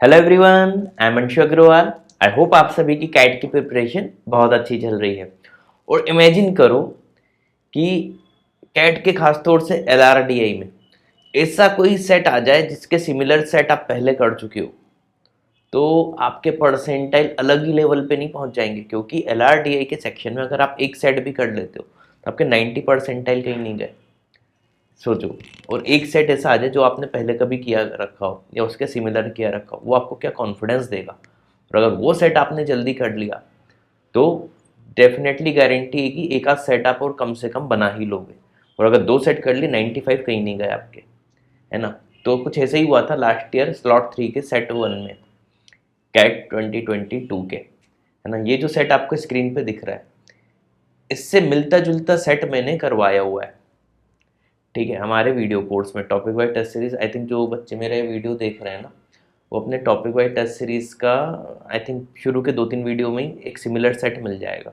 Hello everyone, I am Anshu Agarwal. I hope आप सभी की कैट की प्रिपरेशन बहुत अच्छी चल रही है। और इमेजिन करो कि कैट के खास तौर से एलआरडीआई में ऐसा कोई सेट आ जाए जिसके सिमिलर सेट आप पहले कर चुके हो, तो आपके परसेंटाइल अलग ही लेवल पे नहीं पहुंच जाएंगे, क्योंकि एलआरडीआई के सेक्शन में अगर आप एक सेट भी कर लेते हो तो आपके 90 परसेंटाइल कहीं नहीं गए। सोचो, और एक सेट ऐसा आ जाए जो आपने पहले कभी किया रखा हो या उसके सिमिलर किया रखा हो, वो आपको क्या कॉन्फिडेंस देगा। और अगर वो सेट आपने जल्दी कर लिया तो डेफिनेटली गारंटी है कि एक आध सेट आप और कम से कम बना ही लोगे। और अगर दो सेट कर लिए 95 कहीं नहीं गए आपके, है ना। तो कुछ ऐसा ही हुआ था लास्ट ईयर स्लॉट 3 के सेट 1 में, कैट 2022 के, है ना। ये जो सेट आपको स्क्रीन पे दिख रहा है, इससे मिलता जुलता सेट मैंने करवाया हुआ है। ठीक है, हमारे वीडियो कोर्स में topic wise test series, I think जो बच्चे मेरे वीडियो देख रहे हैं ना, वो अपने टॉपिक वाइज टेस्ट सीरीज का आई थिंक शुरू के 2-3 वीडियो में ही एक सिमिलर सेट मिल जाएगा,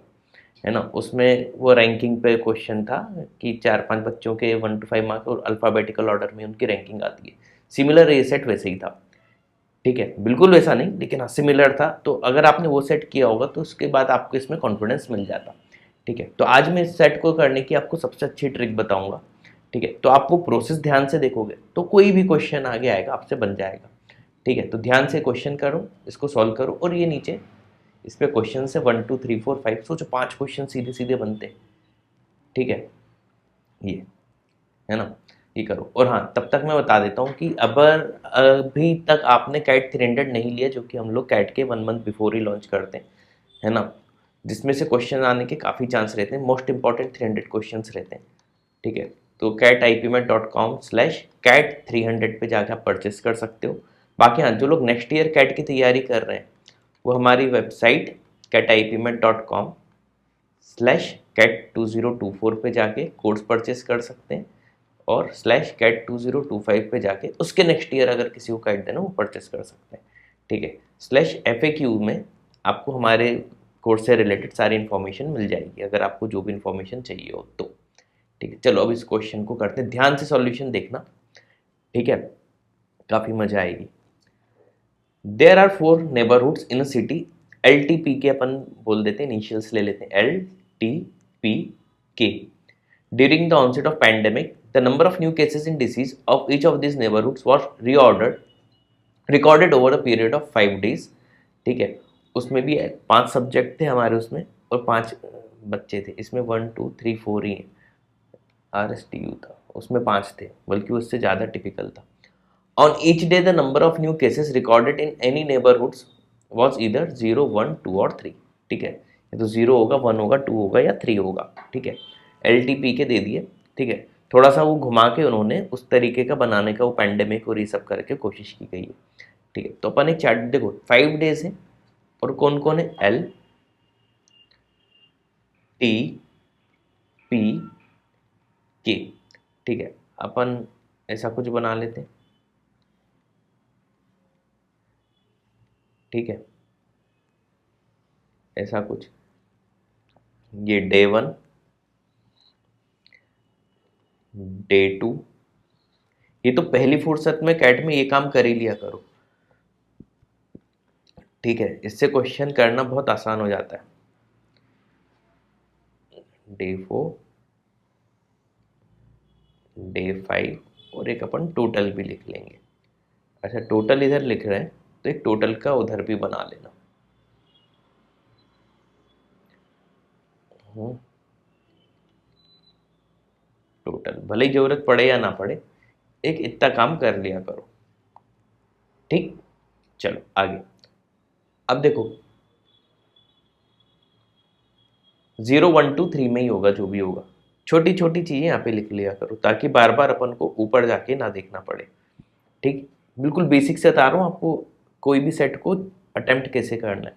है ना। उसमें वो रैंकिंग पे क्वेश्चन था कि 4-5 बच्चों के 1 to 5 मार्क्स और अल्फ़ाबेटिकल ऑर्डर में उनकी रैंकिंग आती है। सिमिलर ये सेट वैसे ही था। ठीक है, बिल्कुल वैसा नहीं, लेकिन हाँ सिमिलर था। तो अगर आपने वो सेट किया होगा तो उसके बाद आपको इसमें कॉन्फिडेंस मिल जाता। ठीक है, तो आज मैं इस सेट को करने की आपको सबसे अच्छी ट्रिक बताऊंगा। ठीक है, तो आप वो प्रोसेस ध्यान से देखोगे तो कोई भी क्वेश्चन आगे आएगा आपसे बन जाएगा। ठीक है, तो ध्यान से क्वेश्चन करो, इसको सॉल्व करो, और ये नीचे इस पे क्वेश्चन से 1 2 3 4 5 सोचो 5 क्वेश्चन सीधे सीधे बनते हैं। ठीक है, ये है ना, ये करो। और हाँ, तब तक मैं बता देता हूँ कि अगर अभी तक आपने कैट 300 नहीं लिया, जो कि हम लोग कैट के 1 मंथ बिफोर ही लॉन्च करते हैं, है ना, जिसमें से क्वेश्चन आने के काफ़ी चांस रहते हैं, मोस्ट इंपॉर्टेंट 300 क्वेश्चन रहते हैं। ठीक है, तो catipmet.com/cat300 पे जाकर आप परचेस कर सकते हो। बाकी हाँ, जो लोग नेक्स्ट ईयर कैट की तैयारी कर रहे हैं वो हमारी वेबसाइट catipmet.com/cat2024 पे जाके कोर्स परचेस कर सकते हैं, और /cat2025 पे जाके उसके नेक्स्ट ईयर अगर किसी को कैट देना वो परचेस कर सकते हैं। ठीक है, /FAQ में आपको हमारे कोर्स से रिलेटेड सारी इन्फॉर्मेशन मिल जाएगी, अगर आपको जो भी इन्फॉर्मेशन चाहिए हो तो। ठीक है, चलो अब इस क्वेश्चन को करते हैं, ध्यान से सॉल्यूशन देखना। ठीक है, काफ़ी मजा आएगी। There are 4 neighbourhoods in a city. LTP के अपन बोल देते हैं, इनिशियल्स ले लेते हैं, LTPK। During the onset of pandemic, the number of new cases in disease of each of these neighborhoods was recorded over a period of 5 days। ठीक है, उसमें भी 5 सब्जेक्ट थे हमारे उसमें, और 5 बच्चे थे। इसमें 1 2 3 4 ही हैं, RSTU था, उसमें 5 थे, बल्कि उससे ज़्यादा टिपिकल था। On each day the number of new cases recorded in any neighbourhoods was इधर 0 1 2 और 3। ठीक है, ये तो 0 होगा, 1 होगा, 2 होगा या 3 होगा। ठीक है, LTP के दे दिए। ठीक है, थोड़ा सा वो घुमा के उन्होंने उस तरीके का बनाने का, वो पैंडेमिक और ये सब करके कोशिश की गई है। ठीक है, तो अपन एक चार्ट देखो, 5 डेज है, और कौन कौन है, LTPK। ठीक है, अपन ऐसा कुछ बना लेते हैं। ठीक है, ऐसा कुछ, ये डे 1, डे 2। ये तो पहली फुर्सत में कैट में ये काम कर ही लिया करो। ठीक है, इससे क्वेश्चन करना बहुत आसान हो जाता है। डे 4, डे 5, और एक अपन टोटल भी लिख लेंगे। अच्छा, टोटल इधर लिख रहे हैं तो एक टोटल का उधर भी बना लेना। टोटल भले ही जरूरत पड़े या ना पड़े, एक इतना काम कर लिया करो। ठीक, चलो आगे। अब देखो 0 1 2 3 में ही होगा जो भी होगा। छोटी छोटी चीज़ें यहाँ पे लिख लिया करो, ताकि बार बार अपन को ऊपर जाके ना देखना पड़े। ठीक, बिल्कुल बेसिक से बता रहा हूँ आपको, कोई भी सेट को अटेम्प्ट कैसे करना है।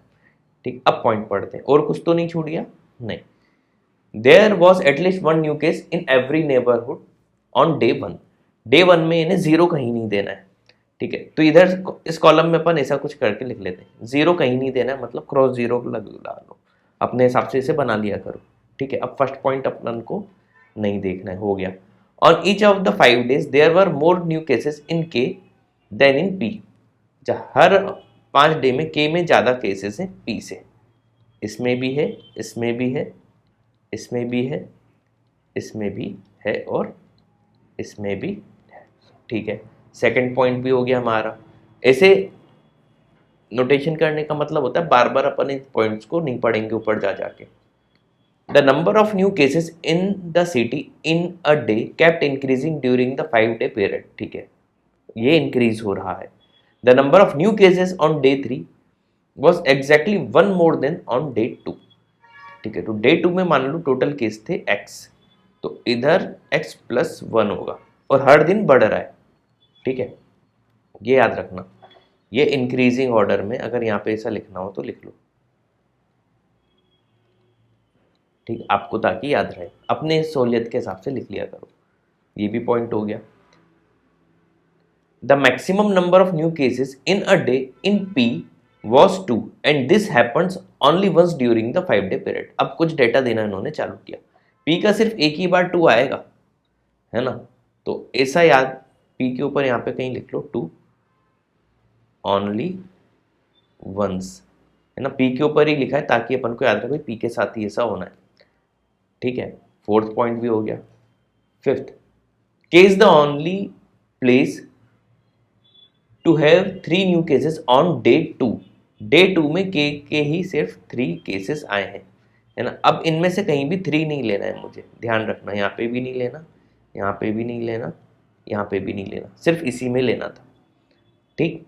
ठीक, अब पॉइंट पढ़ते हैं, और कुछ तो नहीं छूट गया, नहीं। There was at least 1 new case in every neighbourhood on day 1। Day 1 में इन्हें 0 कहीं नहीं देना है। ठीक है, तो इधर इस कॉलम में अपन ऐसा कुछ करके लिख लेते हैं, 0 कहीं नहीं देना है, मतलब क्रॉस 0 लगा लो, अपने हिसाब से इसे बना लिया करो। ठीक है, अब फर्स्ट पॉइंट अपन को नहीं देखना है, हो गया। On each of the 5 days there were more new cases in K than in P. हर 5 डे में के में ज़्यादा केसेस हैं पी से। इसमें भी है, इसमें भी है, इसमें भी है, इसमें भी है और इसमें भी है। ठीक है, सेकंड पॉइंट भी हो गया हमारा। ऐसे नोटेशन करने का मतलब होता है बार बार अपन इन पॉइंट्स को नहीं पढ़ेंगे ऊपर जा जाके। The number of new cases in the city in a day kept increasing during the 5 day period. ठीक है, ये इंक्रीज हो रहा है। The number of new cases on day 3 was exactly 1 more than on day 2। ठीक है, तो day 2 में मान लो टोटल केस थे x, तो इधर x प्लस 1 होगा और हर दिन बढ़ रहा है। ठीक है, ये याद रखना। ये इंक्रीजिंग ऑर्डर में अगर यहाँ पे ऐसा लिखना हो तो लिख लो। ठीक, आपको ताकि याद रहे, अपने सहूलियत के हिसाब से लिख लिया करो। ये भी पॉइंट हो गया। The maximum number of new cases in a day in P was 2 and this happens only once during the 5 day period. अब कुछ डेटा देना इन्होंने चालू किया। P का सिर्फ एक ही बार 2 आएगा, है ना, तो ऐसा याद P के ऊपर यहाँ पे कहीं लिख लो 2 ओनली वंस, है ना, P के ऊपर ही लिखा है ताकि अपन को याद रहे P के साथ ही ऐसा होना है। ठीक है, फोर्थ पॉइंट भी हो गया। Fifth, K is the only place to have 3 new cases on day 2। Day 2 में के ही सिर्फ 3 केसेस आए हैं, है ना। अब इनमें से कहीं भी 3 नहीं लेना है, मुझे ध्यान रखना, यहाँ पे भी नहीं लेना, यहाँ पे भी नहीं लेना, यहाँ पे भी नहीं लेना, सिर्फ इसी में लेना था। ठीक,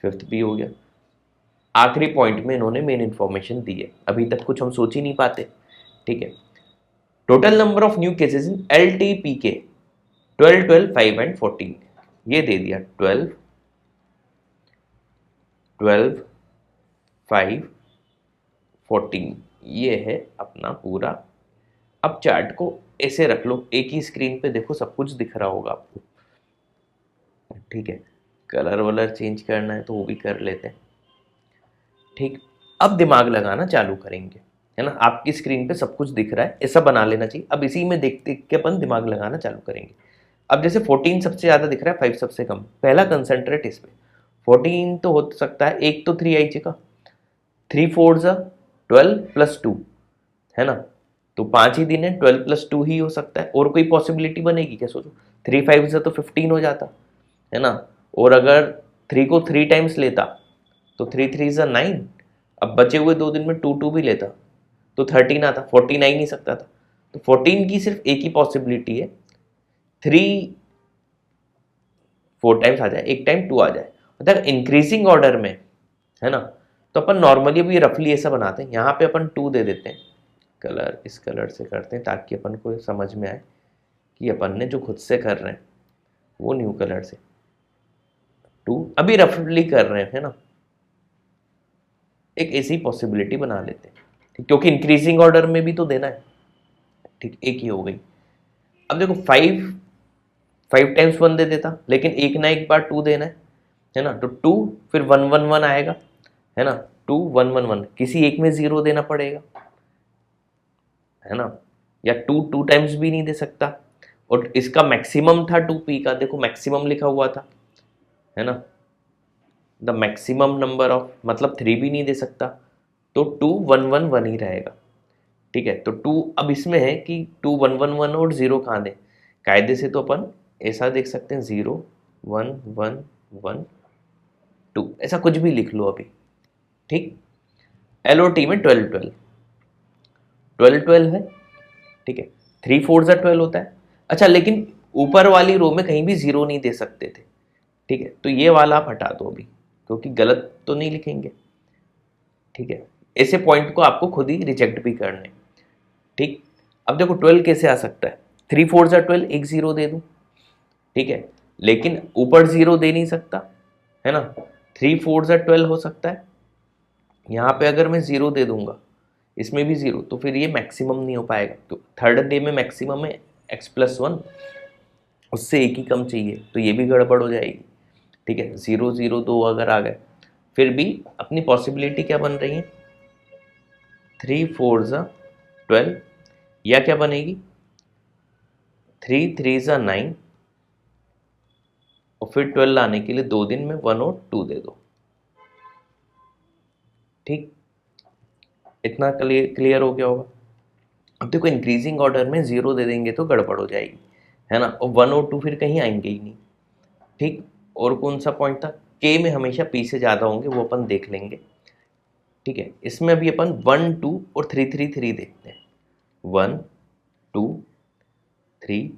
फिफ्थ भी हो गया। आखिरी पॉइंट में इन्होंने मेन इंफॉर्मेशन दी है, अभी तक कुछ हम सोच ही नहीं पाते। ठीक है, total number of new cases in LTPK 12, 12, 5 and 14। ये दे दिया 12, 12, 5, 14, ये है अपना पूरा। अब चार्ट को ऐसे रख लो, एक ही स्क्रीन पे देखो, सब कुछ दिख रहा होगा आपको। ठीक है, कलर वलर चेंज करना है तो वो भी कर लेते हैं। ठीक, अब दिमाग लगाना चालू करेंगे, है ना। आपकी स्क्रीन पे सब कुछ दिख रहा है, ऐसा बना लेना चाहिए। अब इसी में देख देख के अपन दिमाग लगाना चालू करेंगे। अब जैसे 14 सबसे ज़्यादा दिख रहा है, 5 सबसे कम, पहला कंसंट्रेट इस पे। 14 तो हो सकता है, एक तो 3 आई चुका, 3 4 12 प्लस 2, है ना, तो 5 ही दिन है, 12 प्लस 2 ही हो सकता है। और कोई पॉसिबिलिटी बनेगी क्या, सोचो। 3 5 तो 15 हो जाता, है ना। और अगर 3 को 3 टाइम्स लेता तो 3 3 9। अब बचे हुए 2 दिन में 2 2 भी लेता तो 13 आता, 14 आ ही नहीं सकता था। तो 14 की सिर्फ एक ही पॉसिबिलिटी है, 3 4 टाइम्स आ जाए, एक टाइम 2 आ जाए, मतलब इंक्रीजिंग ऑर्डर में, है ना। तो अपन नॉर्मली भी रफली ऐसा बनाते हैं, यहाँ पे अपन 2 दे देते हैं, कलर इस कलर से करते हैं ताकि अपन को समझ में आए कि अपन ने जो खुद से कर रहे हैं वो न्यू कलर से 2 अभी रफली कर रहे हैं, है ना। एक ऐसी पॉसिबिलिटी बना लेते हैं, ठीक, क्योंकि इंक्रीजिंग ऑर्डर में भी तो देना है। ठीक, एक ही हो गई। अब देखो 5 टाइम्स 1 दे देता, लेकिन एक ना एक बार 2 देना है ना, तो 2 फिर 1 1 1 आएगा, है ना, 2 1 1 1, किसी एक में 0 देना पड़ेगा, है ना, या 2 2 टाइम्स भी नहीं दे सकता। और इसका मैक्सिमम था 2p का, देखो मैक्सिमम लिखा हुआ था, है ना, द मैक्सिमम नंबर ऑफ, मतलब 3 भी नहीं दे सकता, तो 2 1 1 1 ही रहेगा। ठीक है, तो 2 अब इसमें है कि 2 1 1 1 और 0 कहाँ दें। कायदे से तो अपन ऐसा देख सकते हैं, 0 1 1 1 2, ऐसा कुछ भी लिख लो अभी। ठीक, LOT में 12 12 12 12 है। ठीक है, 3 4 12 होता है। अच्छा, लेकिन ऊपर वाली रो में कहीं भी 0 नहीं दे सकते थे। ठीक है, तो ये वाला आप हटा दो अभी, क्योंकि गलत तो नहीं लिखेंगे। ठीक है, ऐसे पॉइंट को आपको खुद ही रिजेक्ट भी करना है। ठीक, अब देखो 12 कैसे आ सकता है, 3 4 12, एक 0 दे दूं, ठीक है, लेकिन ऊपर 0 दे नहीं सकता, है ना। 3 4 12 हो सकता है, यहाँ पे अगर मैं 0 दे दूंगा, इसमें भी 0, तो फिर ये मैक्सिमम नहीं हो पाएगा। तो थर्ड डे में मैक्सिमम है x प्लस 1, उससे एक ही कम चाहिए, तो ये भी गड़बड़ हो जाएगी। ठीक है, 0 0 2 अगर आ गए, फिर भी अपनी पॉसिबिलिटी क्या बन रही है, 3 4 12, या क्या बनेगी, 3 3 9, और फिर 12 लाने के लिए 2 दिन में 1 और 2 दे दो। ठीक, इतना क्लियर हो गया होगा। अब देखो इंक्रीजिंग ऑर्डर में 0 दे देंगे तो गड़बड़ हो जाएगी, है ना, और 1 और 2 फिर कहीं आएंगे ही नहीं। ठीक, और कौन सा पॉइंट था, के में हमेशा पी से ज़्यादा होंगे, वो अपन देख लेंगे। ठीक है, इसमें अभी अपन 1 2 और 3 3 3 देखते हैं। 1 2 3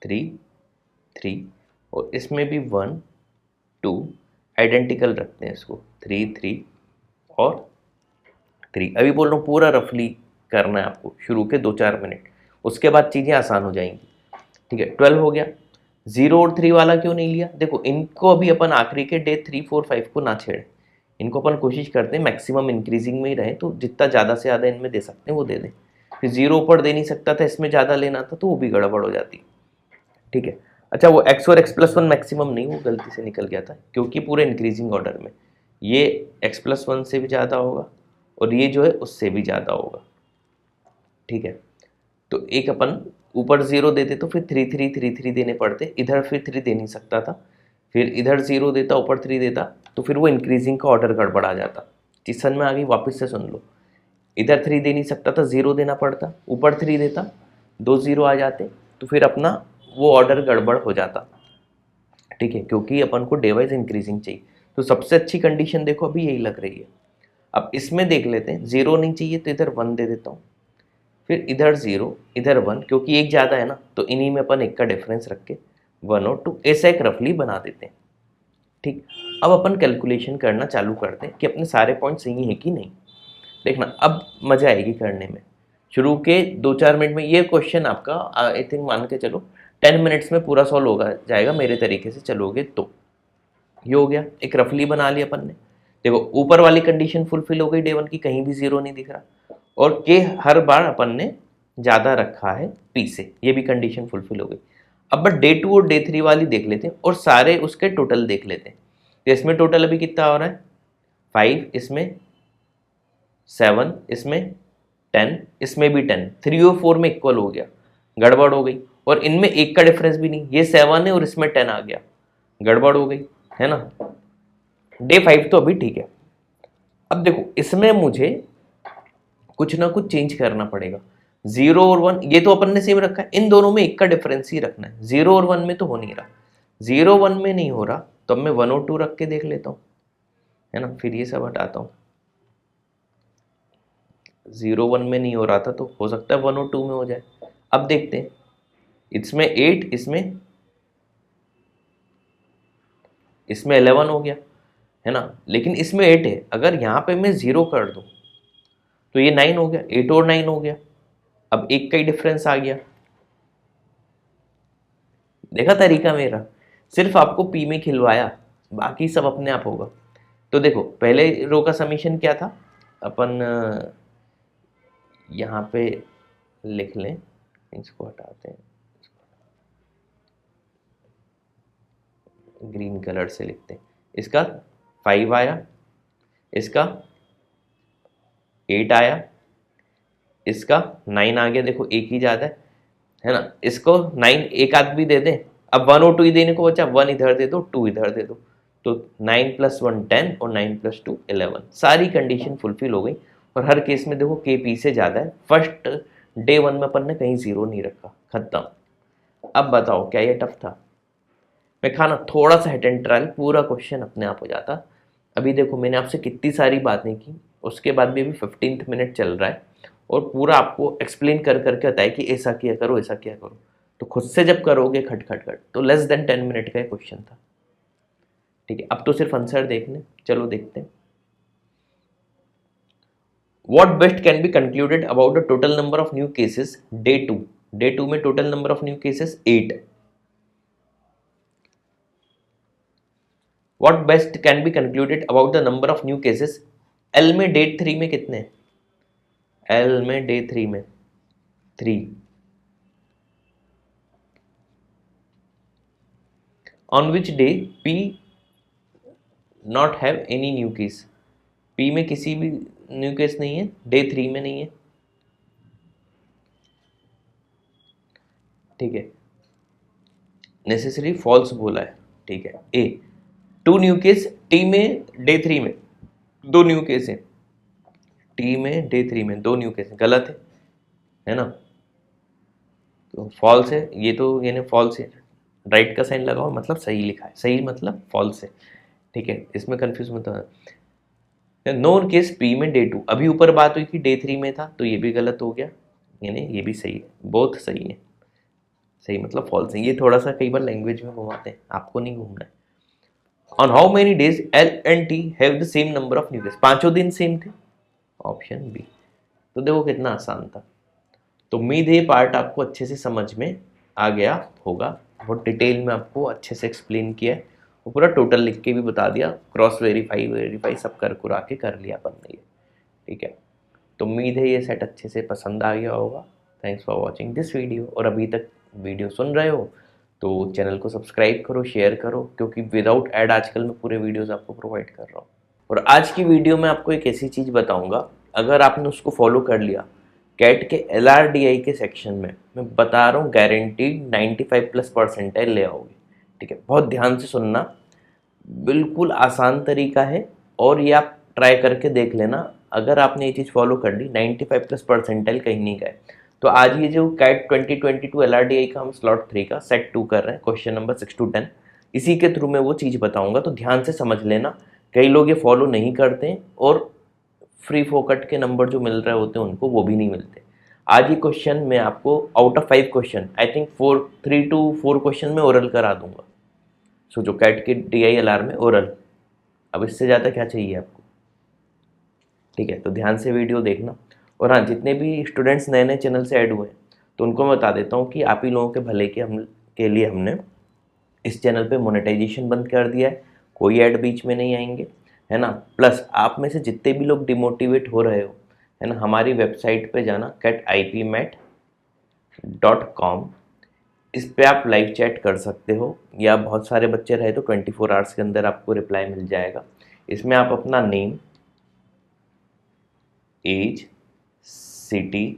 3 3, और इसमें भी 1 2 आइडेंटिकल रखते हैं इसको, 3 3 और 3। अभी बोल रहा हूँ पूरा रफली करना है आपको, शुरू के 2-4 मिनट, उसके बाद चीज़ें आसान हो जाएंगी। ठीक है, 12 हो गया। 0 और 3 वाला क्यों नहीं लिया, देखो इनको अभी अपन आखिरी के डे 3 4 5 को ना छेड़े, इनको अपन कोशिश करते हैं मैक्सिमम इंक्रीजिंग में ही रहे, तो जितना ज़्यादा से ज़्यादा इनमें दे सकते हैं वो दे दें। फिर 0 ऊपर दे नहीं सकता था, इसमें ज़्यादा लेना था तो वो भी गड़बड़ हो जाती। ठीक है, अच्छा वो x और x+1 मैक्सिमम नहीं, वो गलती से निकल गया था, क्योंकि पूरे इंक्रीजिंग ऑर्डर में ये x+1 से भी ज़्यादा होगा और ये जो है उससे भी ज़्यादा होगा। ठीक है, तो एक अपन ऊपर 0 देते तो फिर 3 3 3 3 देने पड़ते, इधर फिर 3 दे नहीं सकता था, फिर इधर 0 देता ऊपर 3 देता, तो फिर वो इंक्रीजिंग का ऑर्डर गड़बड़ा जाता। चीज समझ में आ गई, वापस से सुन लो। इधर 3 दे नहीं सकता था, 0 देना पड़ता, ऊपर 3 देता, 2 0 आ जाते, तो फिर अपना वो ऑर्डर गड़बड़ हो जाता। ठीक है, क्योंकि अपन को डे वाइज इंक्रीजिंग चाहिए, तो सबसे अच्छी कंडीशन देखो अभी यही लग रही है। अब इसमें देख लेते हैं, 0 नहीं चाहिए तो इधर 1 दे देता हूँ, फिर इधर 0 इधर 1, क्योंकि एक ज़्यादा है ना, तो इन्हीं में अपन एक का डिफरेंस रख के 1 और 2 ऐसा एक रफली बना देते हैं। ठीक, अब अपन कैलकुलेशन करना चालू करते हैं कि अपने सारे पॉइंट सही हैं कि नहीं। देखना अब मजा आएगी करने में। शुरू के 2-4 मिनट में ये क्वेश्चन आपका आई थिंक मान के चलो 10 मिनट्स में पूरा सॉल्व होगा जाएगा, मेरे तरीके से चलोगे तो। ये हो गया, एक रफली बना लिया अपन ने। देखो ऊपर वाली कंडीशन फुलफिल हो गई, डे 1 की कहीं भी 0 नहीं दिख रहा, और के हर बार अपन ने ज़्यादा रखा है पी से, ये भी कंडीशन फुलफिल हो गई। अब बट डे 2 और डे 3 वाली देख लेते हैं और सारे उसके टोटल देख लेते हैं। तो इसमें टोटल अभी कितना हो रहा है, 5, इसमें 7, इसमें 10, इसमें भी 10, 3 और 4 में इक्वल हो गया, गड़बड़ हो गई। और इनमें एक का डिफरेंस भी नहीं, ये 7 है और इसमें 10 आ गया, गड़बड़ हो गई, है ना। डे 5 तो अभी ठीक है। अब देखो इसमें मुझे कुछ ना कुछ चेंज करना पड़ेगा। 0 और 1 ये तो अपन ने सेम रखा है, इन दोनों में एक का डिफरेंस ही रखना है। 0 और 1 में तो हो नहीं रहा, 0 1 में नहीं हो रहा, तो अब मैं 1 और 2 रख के देख लेता हूँ, है ना। फिर ये सब हटाता हूँ, 0 1 में नहीं हो रहा था तो हो सकता है 1 और 2 में हो जाए। अब देखते हैं, इसमें 8, इसमें 11 हो गया, है ना, लेकिन इसमें 8 है। अगर यहाँ पे मैं 0 कर दूँ तो ये 9 हो गया, 8 और 9 हो गया, अब एक का ही डिफरेंस आ गया। देखा तरीका मेरा, सिर्फ आपको पी में खिलवाया, बाकी सब अपने आप होगा। तो देखो पहले रो का समीशन क्या था, अपन यहाँ पे लिख लें, इसको हटाते हैं, ग्रीन कलर से लिखते हैं। इसका 5 आया, इसका 8 आया, इसका 9 आ गया, देखो एक ही ज़्यादा है ना। इसको 9 एक आध भी दे दें, अब 1 और 2 ही देने को बचा, 1 इधर दे दो 2 इधर दे दो, तो 9 + 1 10 और 9 + 2 11, सारी कंडीशन फुलफिल हो गई। और हर केस में देखो के पी से ज़्यादा है। फर्स्ट डे 1 में अपन ने कहीं 0 नहीं रखा, खत्म। अब बताओ क्या ये टफ था, मैं खाना थोड़ा सा हिट एंड ट्रायल, पूरा क्वेश्चन अपने आप हो जाता। अभी देखो मैंने आपसे कितनी सारी बातें की, उसके बाद भी अभी 15th मिनट चल रहा है, और पूरा आपको एक्सप्लेन कर करके बताया कि ऐसा किया करो ऐसा किया करो। तो खुद से जब करोगे खट खट खट, तो लेस देन 10 मिनट का क्वेश्चन था। ठीक है, अब तो सिर्फ आंसर देखने, चलो देखते हैं। What best can be concluded about the total number of new cases day 2? Day 2 में total number of new cases 8. What best can be concluded about the number of new cases? L में day 3 में कितने, L में day 3 में 3. On which day P not have any new case? P में किसी भी new case नहीं है, डे 3 में नहीं है। ठीक है, नेसेसरी फॉल्स बोला है, ठीक है। ए, 2 न्यू केस, टी में डे 3 में 2 न्यू केस है, टी में डे 3 में 2 न्यू केस गलत है ना, तो फॉल्स है ये, तो यानी फॉल्स है, राइट का साइन लगाओ मतलब सही लिखा है, सही मतलब फॉल्स है, ठीक है, इसमें कंफ्यूज मत होना। नोन केस पी में डे 2, अभी ऊपर बात हुई थी डे 3 में था, तो ये भी गलत हो गया, यानी ये भी सही है, बोथ सही है, सही मतलब फॉल्स है। ये थोड़ा सा कई बार लैंग्वेज में घुमाते हैं, आपको नहीं घूमना है। On how many days L and T have the same number of new case, पांचों दिन सेम थे, ऑप्शन बी। तो देखो कितना आसान था। तो उम्मीद है ये पार्ट आपको अच्छे से समझ में आ गया होगा, बहुत डिटेल में आपको अच्छे से एक्सप्लेन किया है, वो पूरा टोटल लिख के भी बता दिया, क्रॉस वेरीफाई सब कर कुरा के कर लिया अपन ने ये, ठीक है। तो उम्मीद है ये सेट अच्छे से पसंद आ गया होगा। Thanks for watching this video, और अभी तक वीडियो सुन रहे हो तो चैनल को सब्सक्राइब करो, शेयर करो, क्योंकि विदाउट ऐड आजकल मैं पूरे वीडियोस आपको प्रोवाइड कर रहा हूँ। और आज की वीडियो में आपको एक ऐसी चीज़ बताऊंगा, अगर आपने उसको फॉलो कर लिया, कैट के LRDI के सेक्शन में मैं बता रहा हूँ गारंटीड 95+ परसेंटाइल ले आओगे, ठीक है। बहुत ध्यान से सुनना, बिल्कुल आसान तरीका है, और ये आप ट्राई करके देख लेना, अगर आपने ये चीज़ फॉलो कर ली 95+ परसेंटाइल कहीं नहीं गए। तो आज ये जो कैट 2022 LRDI का हम स्लॉट 3 का सेट 2 कर रहे हैं, क्वेश्चन नंबर 6 to 10, इसी के थ्रू मैं वो चीज़ बताऊंगा, तो ध्यान से समझ लेना। कई लोग ये फॉलो नहीं करते हैं, और फ्री फोकट के नंबर जो मिल रहे होते हैं उनको वो भी नहीं मिलते। आज ये क्वेश्चन मैं आपको out of 5 question, I think 3 to 4 question में ओरल करा दूंगा। सो जो कैट के DILR में ओरल, अब इससे ज़्यादा क्या चाहिए आपको, ठीक है। तो ध्यान से वीडियो देखना। और हाँ, जितने भी स्टूडेंट्स नए नए चैनल से ऐड हुए हैं, तो उनको मैं बता देता हूँ कि आप ही लोगों के भले के लिए हमने इस चैनल पे मोनेटाइजेशन बंद कर दिया है, कोई ऐड बीच में नहीं आएंगे, है ना। प्लस आप में से जितने भी लोग डिमोटिवेट हो रहे हो, है ना, हमारी वेबसाइट पे जाना catipmet.com, इस पे आप लाइव चैट कर सकते हो, या बहुत सारे बच्चे रहे तो 24 आवर्स के अंदर आपको रिप्लाई मिल जाएगा। इसमें आप अपना नेम, एज, सिटी,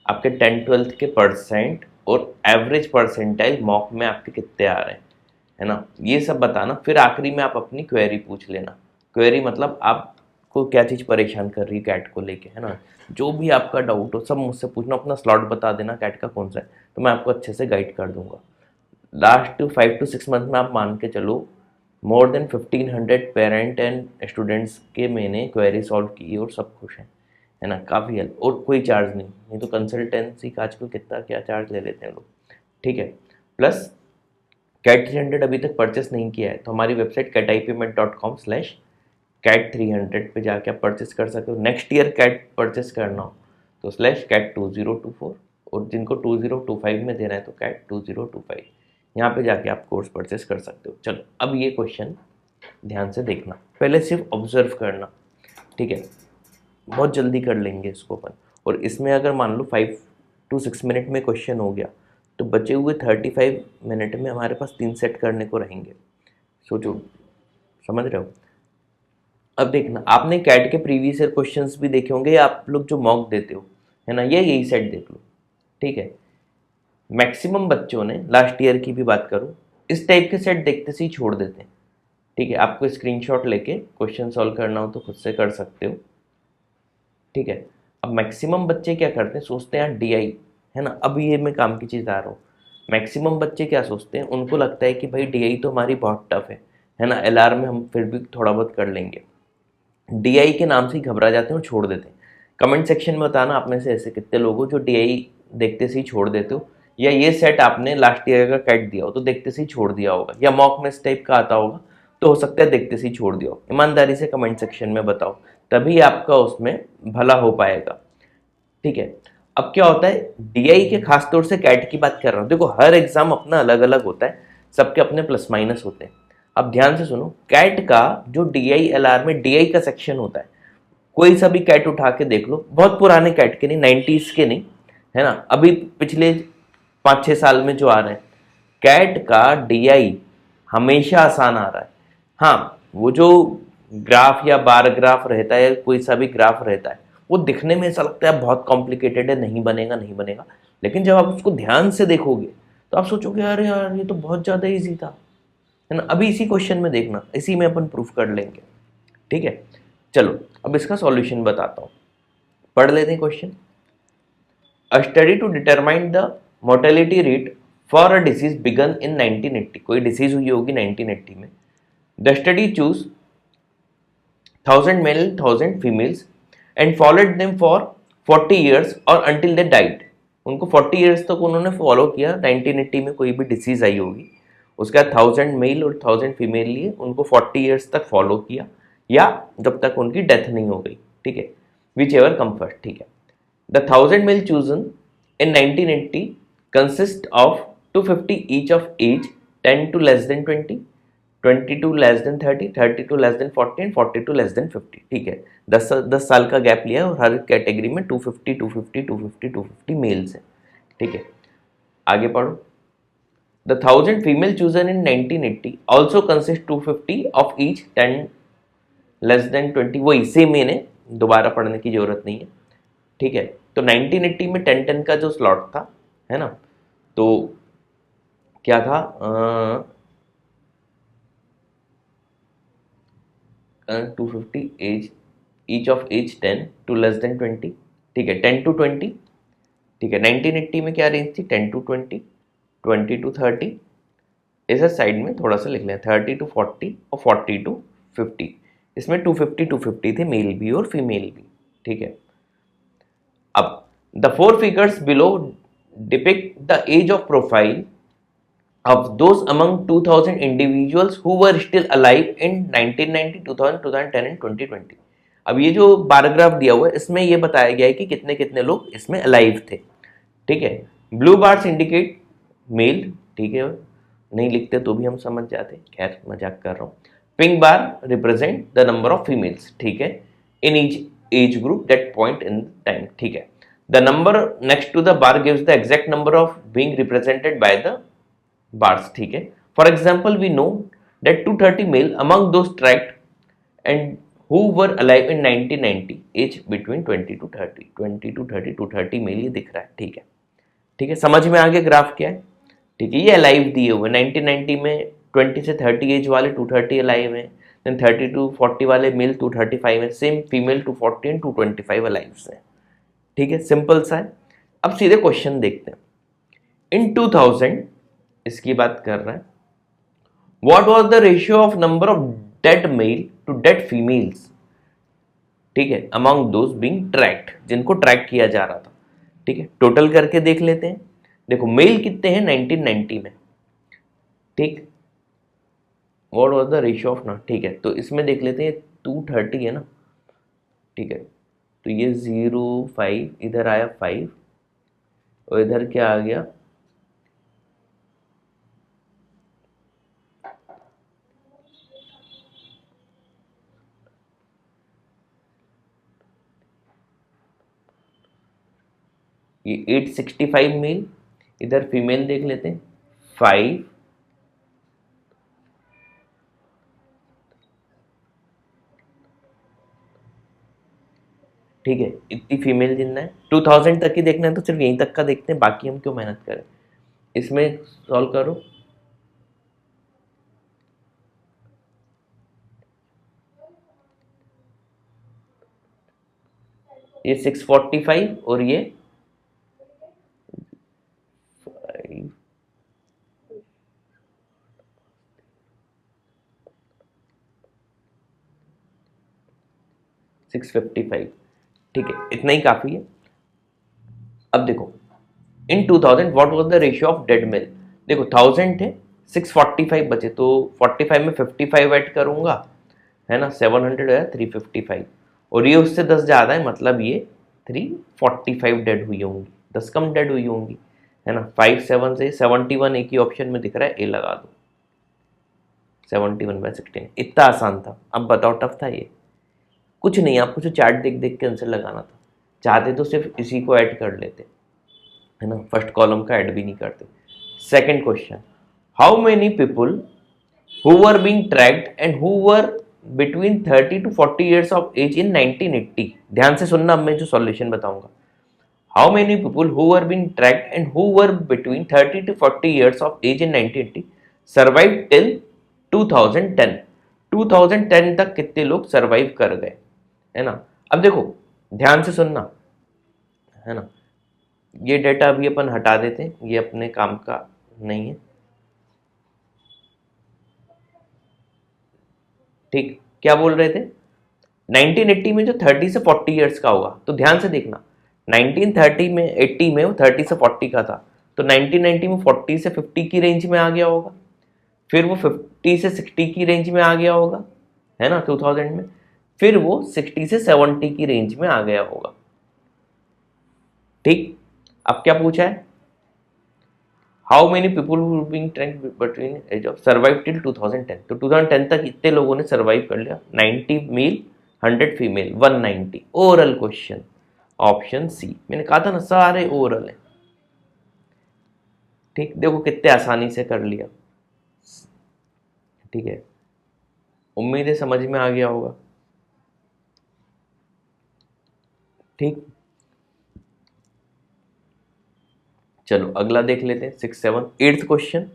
आपके 10th-12th के परसेंट, और एवरेज परसेंटाइल मॉक में आपके कितने आ रहे हैं, है ना, ये सब बताना। फिर आखिरी में आप अपनी क्वेरी पूछ लेना। क्वेरी मतलब आपको क्या चीज़ परेशान कर रही है कैट को लेके, है ना, जो भी आपका डाउट हो सब मुझसे पूछना, अपना स्लॉट बता देना कैट का कौन सा है, तो मैं आपको अच्छे से गाइड कर दूंगा। लास्ट 5 to 6 मंथ में आप मान के चलो more than 1500 parent and students के मैंने क्वेरी सॉल्व की, और सब खुश हैं, है ना, काफ़ी हेल्प, और कोई चार्ज नहीं तो कंसल्टेंसी का आजकल कितना क्या चार्ज ले लेते हैं लोग, ठीक है। प्लस कैट 300 अभी तक परचेस नहीं किया है, तो हमारी वेबसाइट catipayment.com/cat300 पे जाके आप परचेस कर सकते हो। नेक्स्ट ईयर कैट परचेस करना हो तो /cat2024, और जिनको 2025 में देना है तो cat2025, यहाँ पे जाके आप कोर्स परचेस कर सकते हो। चलो अब ये क्वेश्चन ध्यान से देखना, पहले सिर्फ ऑब्जर्व करना, ठीक है, बहुत जल्दी कर लेंगे इसको अपन। और इसमें अगर मान लो 5 to 6 मिनट में क्वेश्चन हो गया, तो बचे हुए 35 मिनट में हमारे पास 3 सेट करने को रहेंगे। सोचो, समझ रहे हो। अब देखना, आपने कैट के प्रीवियस ईयर क्वेश्चंस भी देखे होंगे, या आप लोग जो मॉक देते हो, है ना, ये यही सेट देख लो, ठीक है। मैक्सिमम बच्चों ने, लास्ट ईयर की भी बात करूँ, इस टाइप के सेट देखते से ही छोड़ देते हैं, ठीक है। आपको स्क्रीनशॉट लेके क्वेश्चन सॉल्व करना हो तो खुद से कर सकते हो, ठीक है। अब मैक्सिमम बच्चे क्या करते हैं, सोचते हैं यार DI, है ना, अब ये मैं काम की चीज़ आ रहा हूँ। मैक्सिमम बच्चे क्या सोचते हैं, उनको लगता है कि भाई DI तो हमारी बहुत टफ है ना, LR में हम फिर भी थोड़ा बहुत कर लेंगे, DI के नाम से ही घबरा जाते हैं और छोड़ देते हैं। कमेंट सेक्शन में बताना आप में से ऐसे कितने लोग हो जो DI देखते से ही छोड़ देते हो, या ये सेट आपने लास्ट ईयर का कैट दिया हो तो देखते से ही छोड़ दिया होगा, या मॉक में इस टाइप का आता होगा तो हो सकता है देखते से ही छोड़ दिया हो। ईमानदारी से कमेंट सेक्शन में बताओ, तभी आपका उसमें भला हो पाएगा, ठीक है। अब क्या होता है, DI के खास तौर से कैट की बात कर रहा हूँ, देखो हर एग्जाम अपना अलग अलग होता है, सबके अपने प्लस माइनस होते हैं। अब ध्यान से सुनो, कैट का जो DI/LR में DI का सेक्शन होता है, कोई सा भी कैट उठा के देख लो, बहुत पुराने कैट के नहीं, 90s के नहीं, है ना, अभी पिछले 5-6 साल में जो आ रहे हैं, कैट का DI हमेशा आसान आ रहा है। हाँ, वो जो ग्राफ या बार ग्राफ रहता है, कोई सा भी ग्राफ रहता है, वो दिखने में ऐसा लगता है बहुत कॉम्प्लिकेटेड है, नहीं बनेगा नहीं बनेगा, लेकिन जब आप उसको ध्यान से देखोगे तो आप सोचोगे अरे यार ये तो बहुत ज़्यादा ईजी था, है ना। अभी इसी क्वेश्चन में देखना, इसी में अपन प्रूफ कर लेंगे, ठीक है। चलो अब इसका सॉल्यूशन बताता हूँ, पढ़ लेते हैं question. A study to determine the mortality rate for a disease began in 1980, कोई डिसीज हुई होगी 1980 में। The study chose 1000 male 1000 females and followed them for 40 years और अंटिल दे डाइड। उनको 40 ईयर्स तक उन्होंने फॉलो किया, 1980 में कोई भी डिसीज आई होगी, उसके बाद 1000 मेल और 1000 फीमेल लिए, उनको 40 ईयर्स तक फॉलो किया या जब तक उनकी डेथ नहीं हो गई, ठीक है, विच एवर कम फर्स्ट, ठीक है। The 1000 male chosen in 1980 consist of 250 each of age 10 to less than 20, 20 to less than 30, 30 to less than 40 and 40 to less than 50, ठीक है। 10 साल का गैप लिया और हर कैटेगरी में 250 250 250 250 मेल्स है, ठीक है। आगे पढ़ो। The 1000 female chosen in 1980 also consist 250 of each 10 less than 20, वही सेम है, दोबारा पढ़ने की जरूरत नहीं है, ठीक है। तो 1980 में 10-10 का जो स्लॉट था, है ना, तो क्या था, 250 age each of age 10 to less than 20, ठीक है, 10 टू 20, ठीक है। 1980 में क्या रेंज थी, 10 टू 20, 20 टू 30, इसे साइड में थोड़ा सा लिख लें, 30 टू 40 और 40 टू 50, इसमें 250 250 थे, मेल भी और फीमेल भी, ठीक है। अब the four figures below depict the age of profile of those among 2000 individuals who were still alive in 1990, 2000, 2010 and 2020। अब ये जो बार ग्राफ दिया हुआ है इसमें ये बताया गया है कि कितने कितने लोग इसमें अलाइव थे, ठीक है। ब्लू बार्स इंडिकेट मेल, ठीक है, नहीं लिखते तो भी हम समझ जाते, खैर मजाक कर रहा हूँ। Pink bar represent the number of females, ठीक है, in each age group that point in time, ठीक है। The number next to the bar gives the exact number of being represented by the bars, ठीक है। For example, we know that 230 male among those tracked and who were alive in 1990 age between 20 to 30, 20 to 30, 230 mail ये दिख रहा है, ठीक है, ठीक है। समझ में आगे ग्राफ क्या है, ठीक है। ये अलाइव दिए हुए 1990 में 20 से 30 एज वाले 230 अलाइव हैं, देन 30 टू 40 वाले मेल 235 है, सेम फीमेल 240 एंड 225 अलाइव हैं, ठीक है, सिंपल सा है। अब सीधे क्वेश्चन देखते हैं। इन 2000 इसकी बात कर रहा है, what was the ratio of number of dead male to dead females, ठीक है, अमंग दोज बीइंग ट्रैक्ड, जिनको ट्रैक किया जा रहा था, ठीक है। टोटल करके देख लेते हैं। देखो मेल कितने हैं 1990 में, ठीक, what was the ratio of ना, ठीक है, तो इसमें देख लेते हैं 230 है ना, ठीक है, तो ये 0 5 इधर आया 5 और इधर क्या आ गया, ये 865 मेल, इधर फीमेल देख लेते हैं 5, ठीक है, इतनी फीमेल जितना है। 2000 तक ही देखना है तो सिर्फ यहीं तक का देखते हैं, बाकी हम क्यों मेहनत करें। इसमें सॉल्व करो, ये 645 और ये 655, ठीक है, इतना ही काफी है। अब देखो in 2000 what was the ratio of dead male, देखो 1000 थे, 645 बचे, तो 45 में 55 ऐड करूंगा, है ना, 700 है, 355 और ये उससे 10 ज़्यादा है, मतलब ये 345 डेड हुई होंगी, 10 कम डेड हुई होंगी, है ना। 5 7 से 71 एक ही ऑप्शन में दिख रहा है, ए लगा दो, 71/16, इतना आसान था। अब बताओ टफ था ये, कुछ नहीं, आपको जो चार्ट देख देख के आंसर लगाना था, चाहते तो सिर्फ इसी को ऐड कर लेते, है ना, फर्स्ट कॉलम का ऐड भी नहीं करते। Second question, how many people who were being tracked and who were between 30 to 40 years of age in 1980, ध्यान से सुनना, अब मैं जो सॉल्यूशन बताऊंगा। How many people who were being tracked and who were between 30 to 40 years of age in 1980 survive till 2010, 2010 तक कितने लोग सरवाइव कर गए, है ना। अब देखो ध्यान से सुनना, है ना, ये डेटा अभी अपन हटा देते हैं, ये अपने काम का नहीं है, ठीक। क्या बोल रहे थे, 1980 में जो 30 से 40 ईयर्स का होगा, तो ध्यान से देखना, 1930 में 80 में वो 30 से 40 का था, तो 1990 में 40 से 50 की रेंज में आ गया होगा, फिर वो 50 से 60 की रेंज में आ गया होगा, है ना, 2000 में, फिर वो 60 से 70 की रेंज में आ गया होगा, ठीक। अब क्या पूछा है, how many people being track between age of survive till 2010, तो 2010 तक इतने लोगों ने सर्वाइव कर लिया, 90 male 100 female 190, oral question, option C, मैंने कहा था ना सारे ओरल है, ठीक। देखो कितने आसानी से कर लिया, ठीक है, उम्मीद है समझ में आ गया होगा, ठीक। चलो अगला देख लेते हैं, 6, 7, 8th question,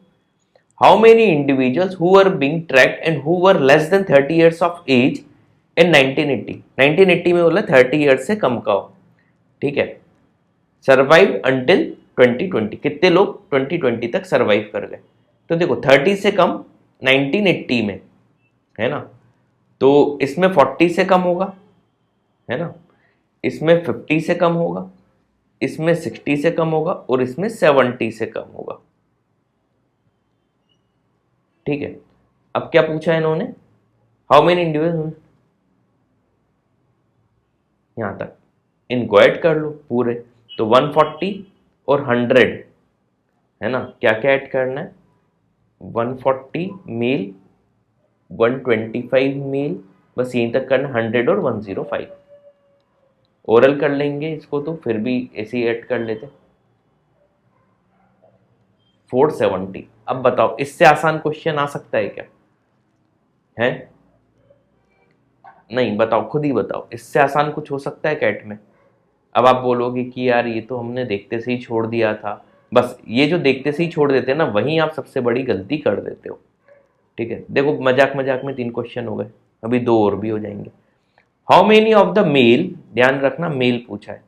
how many individuals who were being tracked and who were less than 30 years of age in 1980, 1980 में बोला 30 ईयर्स से कम का हो, ठीक है, सर्वाइव अंटिल 2020, कितने लोग 2020 तक सर्वाइव कर गए, तो देखो 30 से कम 1980 में, है ना, तो इसमें 40 से कम होगा, है ना, इसमें 50 से कम होगा, इसमें 60 से कम होगा, और इसमें 70 से कम होगा, ठीक है। अब क्या पूछा है इन्होंने, हाउ मेनी इंडिविजुअल, यहां तक इनको ऐड कर लो पूरे, तो 140 और 100, है ना, क्या क्या ऐड करना है, 140 मेल 125 मेल, बस यहीं तक करना, 100 और 105, ओरल कर लेंगे इसको तो फिर भी ऐसे ही ऐड कर लेते, 470। अब बताओ इससे आसान क्वेश्चन आ सकता है क्या, है, नहीं, बताओ खुद ही बताओ, इससे आसान कुछ हो सकता है कैट में। अब आप बोलोगे कि यार ये तो हमने देखते से ही छोड़ दिया था, बस ये जो देखते से ही छोड़ देते हैं ना, वहीं आप सबसे बड़ी गलती कर देते हो, ठीक है। देखो मजाक मजाक में 3 क्वेश्चन हो गए, अभी 2 और भी हो जाएंगे। How many of the male, ध्यान रखना मेल पूछा है,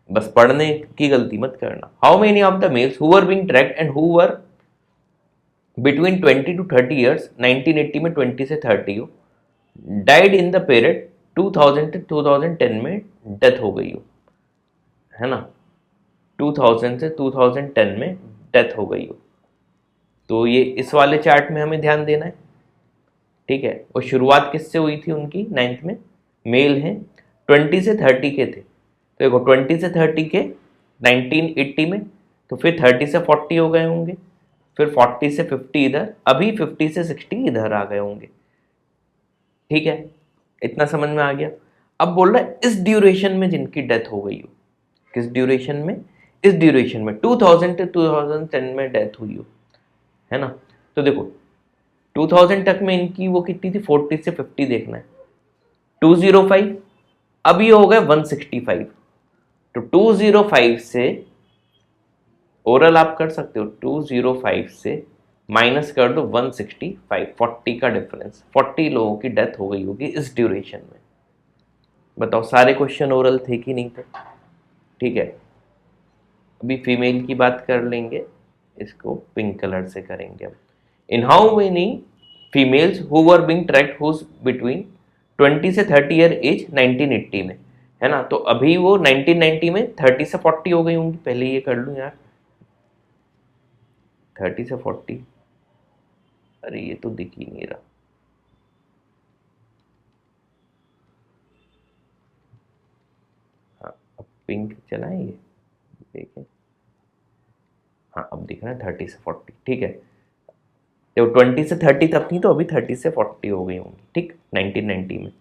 बस पढ़ने की गलती मत करना, how many of the mails who were being tracked and who were between 20 to 30 years, 1980 में 20 से 30 हो, डाइड इन द पीरियड 2000 से 2010 में डेथ हो गई हो, है ना, 2000 से 2010 में डेथ हो गई हो, तो ये इस वाले चार्ट में हमें ध्यान देना है, ठीक है। और शुरुआत किससे हुई थी उनकी, 9th में, मेल हैं, 20 से 30 के थे, तो देखो 20 से 30 के 1980 में, तो फिर 30 से 40 हो गए होंगे, फिर 40 से 50 इधर, अभी 50 से 60 इधर आ गए होंगे, ठीक है, इतना समझ में आ गया। अब बोल रहा है इस ड्यूरेशन में जिनकी डेथ हो गई हो, किस ड्यूरेशन में, इस ड्यूरेशन में 2000 से 2010 में डेथ हुई हो, है ना, तो देखो 2000 तक में इनकी वो कितनी थी, 40 से 50 देखना है, 205, अभी हो गए 165, तो 205 से, ओरल आप कर सकते हो, 205 से माइनस कर दो 165, 40 का डिफरेंस, 40 लोगों की डेथ हो गई होगी इस ड्यूरेशन में। बताओ सारे क्वेश्चन ओरल थे कि नहीं थे, ठीक है। अभी फीमेल की बात कर लेंगे, इसको पिंक कलर से करेंगे अब, in how many females who were being tracked whose between 20 से 30 ईयर एज 1980 में, है ना, तो अभी वो 1990 में 30 से 40 हो गई होंगी, पहले ये कर लूँ यार, 30 से 40, अरे ये तो दिख ही नहीं रहा, हाँ अब पिंक चलाएं ये, देखें, हाँ अब दिख रहा है 30 से 40, ठीक है, तो 20 से 30 तक थी, तो अभी 30 से 40 हो गई होंगी, ठीक, 1990 में,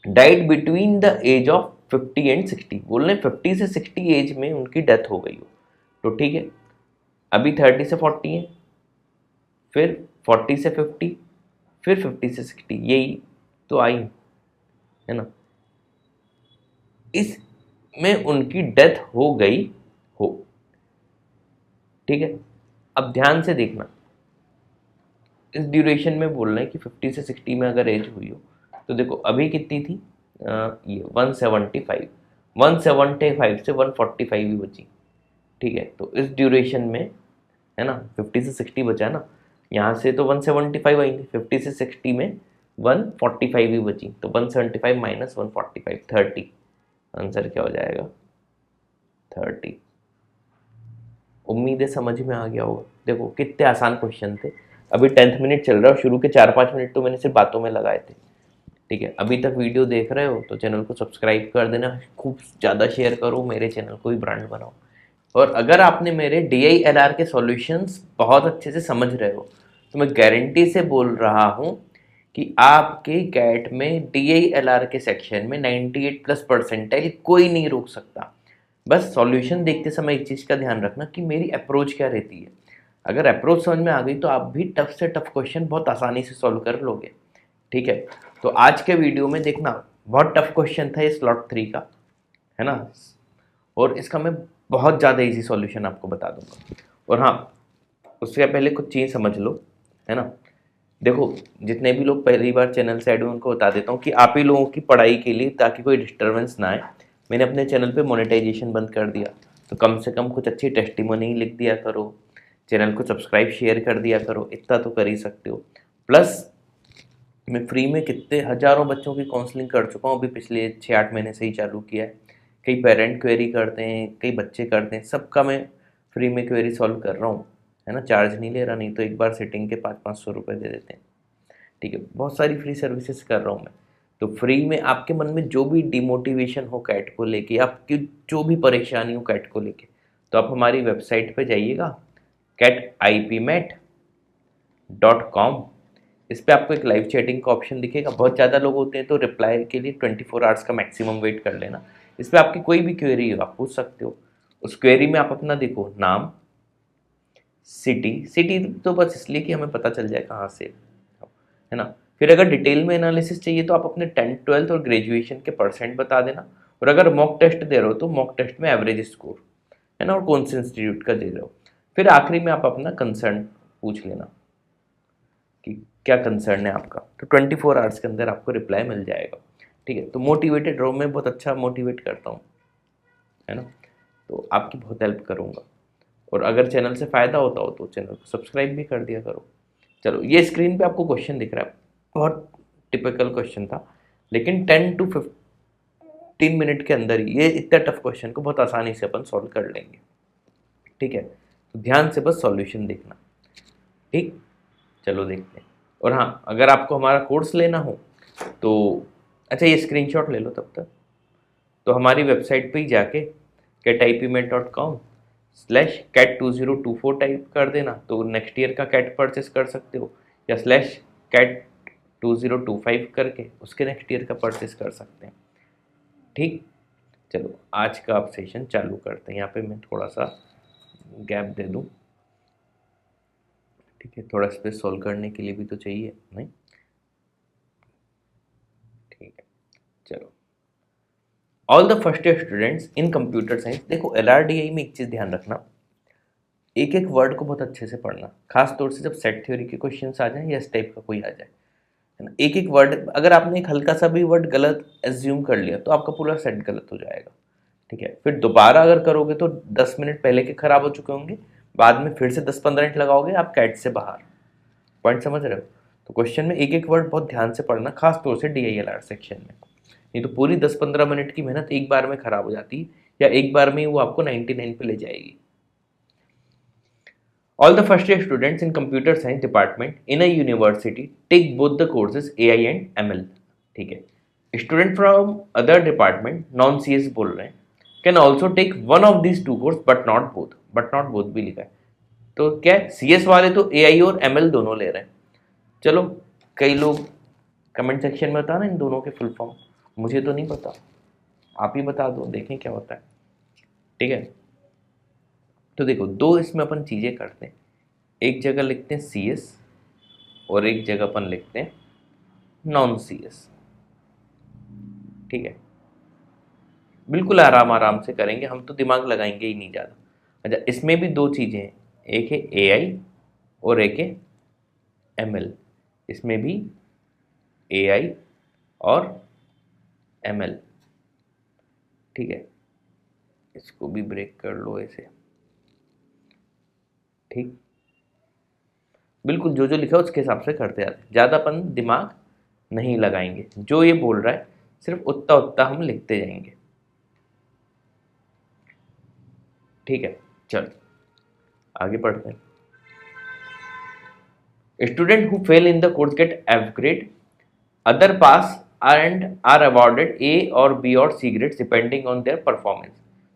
died between the age of 50 and 60, बोल रहे 50 से 60 एज में उनकी डेथ हो गई हो, तो ठीक है, अभी 30 से 40 है, फिर 40 से 50, फिर 50 से 60, यही तो आई, है ना, इसमें उनकी डेथ हो गई हो, ठीक है। अब ध्यान से देखना, इस ड्यूरेशन में बोल रहे हैं कि 50 से 60 में अगर एज हुई हो तो देखो अभी कितनी थी, ये 175, 175 से 145 ही बची। ठीक है, तो इस ड्यूरेशन में है ना 50 से 60 बचा ना, यहाँ से तो 175 आएंगे, 50 से 60 में 145 ही बची, तो 175 माइनस 145 30, आंसर क्या हो जाएगा 30। उम्मीद है समझ में आ गया होगा। देखो कितने आसान क्वेश्चन थे। अभी 10th मिनट चल रहा है, शुरू के 4-5 मिनट तो मैंने सिर्फ बातों में लगाए थे। ठीक है, अभी तक वीडियो देख रहे हो तो चैनल को सब्सक्राइब कर देना, खूब ज़्यादा शेयर करो, मेरे चैनल को भी ब्रांड बनाओ। और अगर आपने मेरे DILR के सॉल्यूशंस बहुत अच्छे से समझ रहे हो तो मैं गारंटी से बोल रहा हूँ कि आपके कैट में DILR के सेक्शन में 98+ परसेंटाइल कोई नहीं रोक सकता। बस सॉल्यूशन देखते समय एक चीज़ का ध्यान रखना कि मेरी अप्रोच क्या रहती है। अगर अप्रोच समझ में आ गई तो आप भी टफ से टफ क्वेश्चन बहुत आसानी से सॉल्व कर लोगे। ठीक है, तो आज के वीडियो में देखना बहुत टफ क्वेश्चन था ये स्लॉट 3 का, है ना, और इसका मैं बहुत ज़्यादा इजी सॉल्यूशन आपको बता दूंगा। और हाँ, उससे पहले कुछ चीज़ समझ लो, है ना। देखो जितने भी लोग पहली बार चैनल से ऐड हुए उनको बता देता हूँ कि आप ही लोगों की पढ़ाई के लिए, ताकि कोई डिस्टर्बेंस ना आए, मैंने अपने चैनल पे मोनेटाइजेशन बंद कर दिया। तो कम से कम कुछ अच्छी टेस्टिमोनी लिख दिया करो, चैनल को सब्सक्राइब शेयर कर दिया करो, इतना तो कर ही सकते हो। प्लस मैं फ्री में कितने हज़ारों बच्चों की काउंसलिंग कर चुका हूँ, अभी पिछले 6-8 महीने से ही चालू किया है। कई पेरेंट क्वेरी करते हैं, कई बच्चे करते हैं, सबका मैं फ्री में क्वेरी सॉल्व कर रहा हूँ, है ना, चार्ज नहीं ले रहा, नहीं तो एक बार सेटिंग के 500-500 रुपये दे देते हैं। ठीक है, बहुत सारी फ्री सर्विसेज कर रहा हूँ मैं। तो फ्री में आपके मन में जो भी डिमोटिवेशन हो कैट को लेके, आपकी जो भी परेशानी हो कैट को लेके, तो आप हमारी वेबसाइट पे जाइएगा catipmet.com। इस पर आपको एक लाइव चैटिंग का ऑप्शन दिखेगा। बहुत ज़्यादा लोग होते हैं तो रिप्लाई के लिए 24 आवर्स का मैक्सिमम वेट कर लेना। इस पर आपकी कोई भी क्वेरी हो आप पूछ सकते हो। उस क्वेरी में आप अपना देखो नाम, सिटी तो बस इसलिए कि हमें पता चल जाए कहाँ से, है ना। फिर अगर डिटेल में एनालिसिस चाहिए तो आप अपने 10th 12th और ग्रेजुएशन के परसेंट बता देना। और अगर मॉक टेस्ट दे रहे हो तो मॉक टेस्ट में एवरेज स्कोर, है ना, और कौन से इंस्टीट्यूट का दे रहे हो। फिर आखिरी में आप अपना कंसर्न पूछ लेना कि क्या कंसर्न है आपका, तो 24 आवर्स के अंदर आपको रिप्लाई मिल जाएगा। ठीक है, तो मोटिवेटेड रहो, मैं बहुत अच्छा मोटिवेट करता हूँ, है ना, तो आपकी बहुत हेल्प करूँगा। और अगर चैनल से फ़ायदा होता हो तो चैनल को सब्सक्राइब भी कर दिया करो। चलो, ये स्क्रीन पे आपको क्वेश्चन दिख रहा है, बहुत टिपिकल क्वेश्चन था, लेकिन 10 to 15 मिनट के अंदर ही ये इतना टफ क्वेश्चन को बहुत आसानी से अपन सॉल्व कर लेंगे। ठीक है, तो ध्यान से बस सॉल्यूशन देखना। ठीक, चलो देखते हैं। और हाँ, अगर आपको हमारा कोर्स लेना हो तो अच्छा ये स्क्रीनशॉट ले लो तब तक। तो हमारी वेबसाइट पे ही जाके catipmet.com/cat2024 टाइप कर देना, तो नेक्स्ट ईयर का कैट परचेस कर सकते हो, या /cat2025 करके उसके नेक्स्ट ईयर का परचेस कर सकते हैं। ठीक, चलो आज का आप सेशन चालू करते हैं। यहाँ पे मैं थोड़ा सा गैप दे दूँ। ठीक है, थोड़ा स्पेस सॉल्व करने के लिए भी तो चाहिए नहीं। ठीक है, चलो। All the first year students in computer science, देखो LRDI में एक चीज़ ध्यान रखना, एक एक वर्ड को बहुत अच्छे से पढ़ना, खास तौर से जब सेट थ्योरी के क्वेश्चंस आ जाएं या इस टाइप का कोई आ जाए, है ना। एक एक वर्ड, अगर आपने एक हल्का सा भी वर्ड गलत एज्यूम कर लिया तो आपका पूरा सेट गलत हो जाएगा। ठीक है, फिर दोबारा अगर करोगे तो 10 मिनट पहले के खराब हो चुके होंगे, बाद में फिर से 10-15 मिनट लगाओगे आप कैट से बाहर। पॉइंट समझ रहे हो। तो क्वेश्चन में एक एक वर्ड बहुत ध्यान से पढ़ना, खास तौर से DILR सेक्शन में, नहीं तो पूरी 10-15 मिनट की मेहनत एक बार में खराब हो जाती है, या एक बार में वो आपको 99 पे ले जाएगी। All the first year students in computer science department in a university take both the courses AI and ML। ठीक है, student from other department non CS बोल रहे हैं, can also take one of this two course but not both. But not both भी लिखा है, तो क्या है, CS वाले तो AI और ML दोनों ले रहे हैं। चलो, कई लोग कमेंट सेक्शन में बताना इन दोनों के फुल फॉर्म, मुझे तो नहीं पता, आप ही बता दो, देखें क्या होता है। ठीक है, तो देखो दो इसमें अपन चीज़ें करते हैं, एक जगह लिखते हैं CS और एक जगह अपन लिखते हैं नॉन CS। ठीक है, बिल्कुल आराम आराम से करेंगे, हम तो दिमाग लगाएंगे ही नहीं ज़्यादा। अच्छा, इसमें भी दो चीज़ें हैं, एक है AI और एक है ML, इसमें भी AI और ML, ठीक है, इसको भी ब्रेक कर लो ऐसे, ठीक, बिल्कुल जो जो लिखा है उसके हिसाब से करते जाते हैं, ज़्यादा अपन दिमाग नहीं लगाएंगे, जो ये बोल रहा है सिर्फ उतना उतना हम लिखते जाएंगे, ठीक है। चल आगे पढ़ते हैं। Student who fail in the course get F grade, other pass and are awarded A और B और C grade depending on their performance.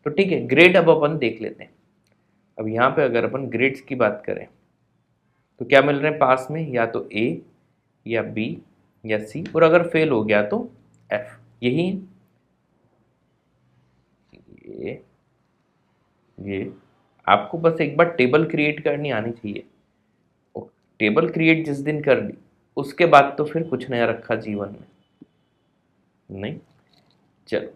तो ठीक है, ग्रेड अब अपन देख लेते हैं। अब यहाँ पे अगर अपन ग्रेड्स की बात करें तो क्या मिल रहे हैं पास में, या तो A या B या C, और अगर फेल हो गया तो F, यही ये आपको बस एक बार टेबल क्रिएट करनी आनी चाहिए, और टेबल क्रिएट जिस दिन कर ली उसके बाद तो फिर कुछ नया रखा जीवन में नहीं। चलो,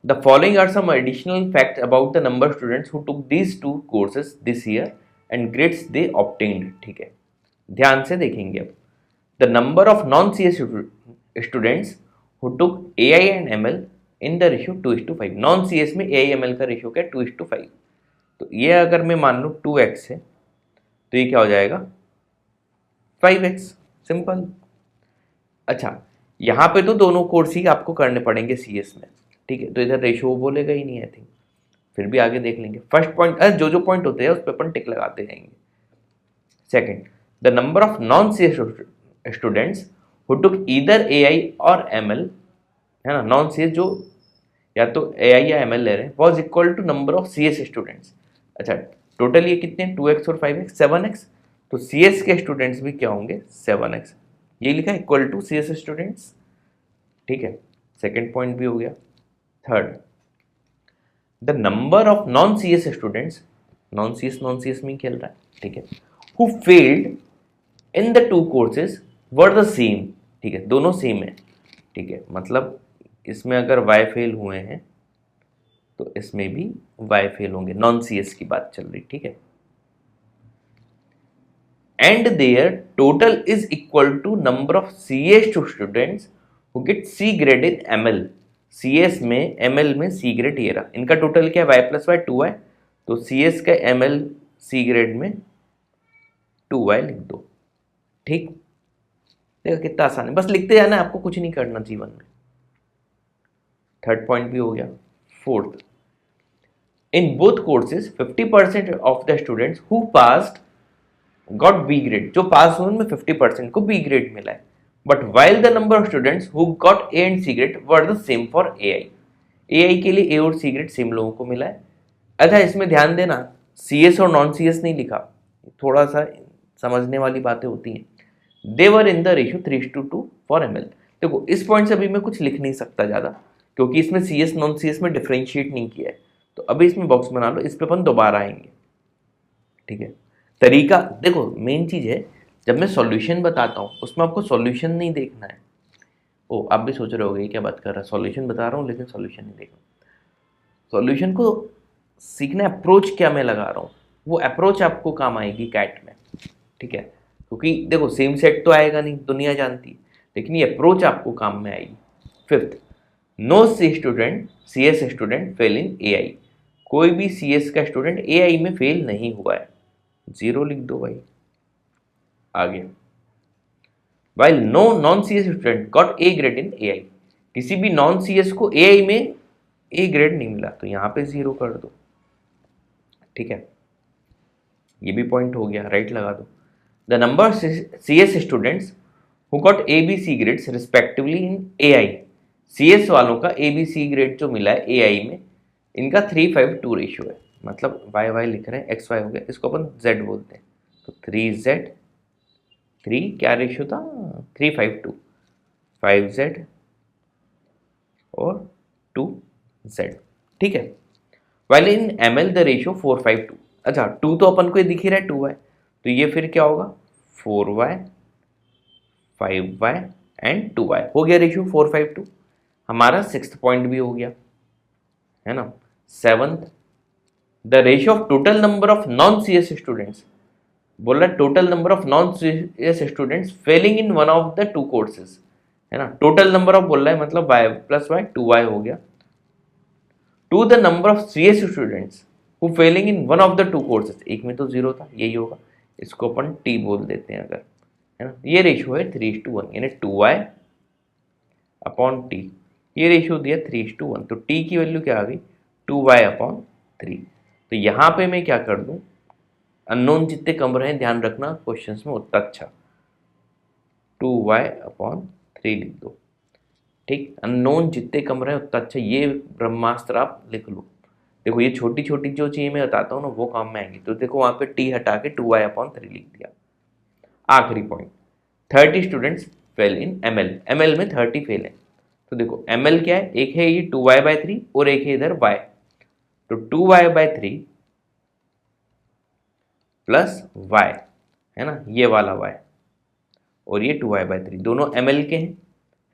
the following are some additional fact about the number of students who took these two courses this year and grades they obtained, ठीक है, ध्यान से देखेंगे अब। The number of non C S students who took AI and ML in the ratio 2:5, non C S में AI ML का रेशियो क्या है 2:5, तो ये अगर मैं मान लूँ 2x है तो ये क्या हो जाएगा 5x, सिंपल। अच्छा, यहाँ पे तो दोनों कोर्स ही आपको करने पड़ेंगे CS में, ठीक है, तो इधर रेशियो वो बोलेगा ही नहीं आई थिंक, फिर भी आगे देख लेंगे। फर्स्ट पॉइंट, जो जो पॉइंट होते हैं उस पर अपन टिक लगाते जाएंगे। Second, the number of non CS students who took either AI और ML, है ना, नॉन CS जो या तो AI या ML ले रहे हैं, was equal to number of CS students. अच्छा, टोटल ये कितने, 2x और 5x, 7x, तो CS के स्टूडेंट्स भी क्या होंगे 7x, ये लिखा इक्वल टू CS स्टूडेंट्स, ठीक है, सेकेंड पॉइंट भी हो गया। Third, the number of non CS students, non CS में खेल रहा है, ठीक है, who failed in the two courses were the same, ठीक है, दोनों सेम है, ठीक है, मतलब इसमें अगर Y फेल हुए हैं तो इसमें भी Y फेल होंगे, नॉन CS की बात चल रही, ठीक है, and there total is equal to number of CS students who get C grade in ML, CS में ML में C ग्रेड ये रहा, इनका टोटल क्या है Y+Y 2Y, तो CS का ML C ग्रेड में 2Y लिख दो, ठीक, देखो कितना आसान है, बस लिखते जाना, आपको कुछ नहीं करना जीवन में। थर्ड पॉइंट भी हो गया। Fourth, in both courses 50% of the students who passed got B grade, जो पास हुए उनमें 50% को B ग्रेड मिला है, but while the number of students who got A and C grade were the same for AI के लिए A और C grade same लोगों को मिला है। अच्छा, इसमें ध्यान देना, CS और नॉन CS नहीं लिखा, थोड़ा सा समझने वाली बातें होती हैं। They were in the ratio 3:2 for ML। देखो इस पॉइंट से अभी मैं कुछ लिख नहीं सकता ज़्यादा, क्योंकि इसमें CS नॉन CS में डिफ्रेंशिएट नहीं किया है, तो अभी इसमें बॉक्स बना लो, इस पे अपन दोबारा आएंगे, ठीक है। तरीका देखो, मेन चीज़ है जब मैं सॉल्यूशन बताता हूँ उसमें आपको सॉल्यूशन नहीं देखना है। ओ, आप भी सोच रहे होगे ये क्या बात कर रहा है, सॉल्यूशन बता रहा हूँ लेकिन सॉल्यूशन नहीं देखना। सॉल्यूशन को सीखना, अप्रोच क्या मैं लगा रहा हूँ, वो अप्रोच आपको काम आएगी कैट में, ठीक है, क्योंकि देखो सेम सेट तो आएगा नहीं, दुनिया जानती है, लेकिन ये अप्रोच आपको काम में आएगी। Fifth, no CS student fail in AI, कोई भी CS का स्टूडेंट AI में फेल नहीं हुआ है, 0 लिख दो भाई। आगे, while no non CS student got A grade in AI, किसी भी नॉन CS को AI में A ग्रेड नहीं मिला, तो यहाँ पे 0 कर दो, ठीक है, ये भी पॉइंट हो गया, राइट लगा दो। The number CS students who got ABC grades respectively in AI, CS वालों का ABC ग्रेड जो मिला है AI में, इनका 3:5 रेशियो है, मतलब y लिख रहे हैं, XY हो गया, इसको अपन Z बोलते हैं, तो 3Z, 3 क्या रेशियो था 3:5 5Z और 2Z, ठीक है। While in ML the ratio 4:5 अच्छा 2 तो अपन को ये दिख ही रहा है 2y, तो ये फिर क्या होगा 4y 5y एंड 2y, हो गया रेशियो 4:5। हमारा सिक्स्थ पॉइंट भी हो गया, है ना। Seventh, the ratio of total number of non C S students, बोल रहा है total number of non C S students failing in one of the two courses, है ना, टोटल नंबर ऑफ बोल रहा है मतलब y प्लस वाई 2y हो गया, to the number of C S students who failing in one of the two courses, एक में तो जीरो था, यही होगा, इसको अपन t बोल देते हैं अगर, है ना, ये रेशियो है 3:1 यानी 2y अपॉन t, ये रेशियो दिया 3:1, तो t की वैल्यू क्या आ गई 2y अपॉन 3। तो यहाँ पे मैं क्या कर दूं, अननोन जितने कम रहे ध्यान रखना क्वेश्चंस में उतना अच्छा, 2y अपॉन 3 लिख दो, ठीक, अननोन जितने कम रहे उतना अच्छा, ये ब्रह्मास्त्र आप लिख लो। देखो ये छोटी छोटी जो चीज़ें मैं बताता हूँ ना वो काम में आएंगी, तो देखो वहाँ पे t हटा के 2y अपॉन 3 लिख दिया। आखिरी पॉइंट, 30 स्टूडेंट्स फेल इन एमएल में 30 फेल है, तो देखो एमएल क्या है, एक है ये 2y/3 और एक है इधर y, तो 2y/3 प्लस y, है ना, ये वाला y और ये 2y/3 दोनों ml के हैं,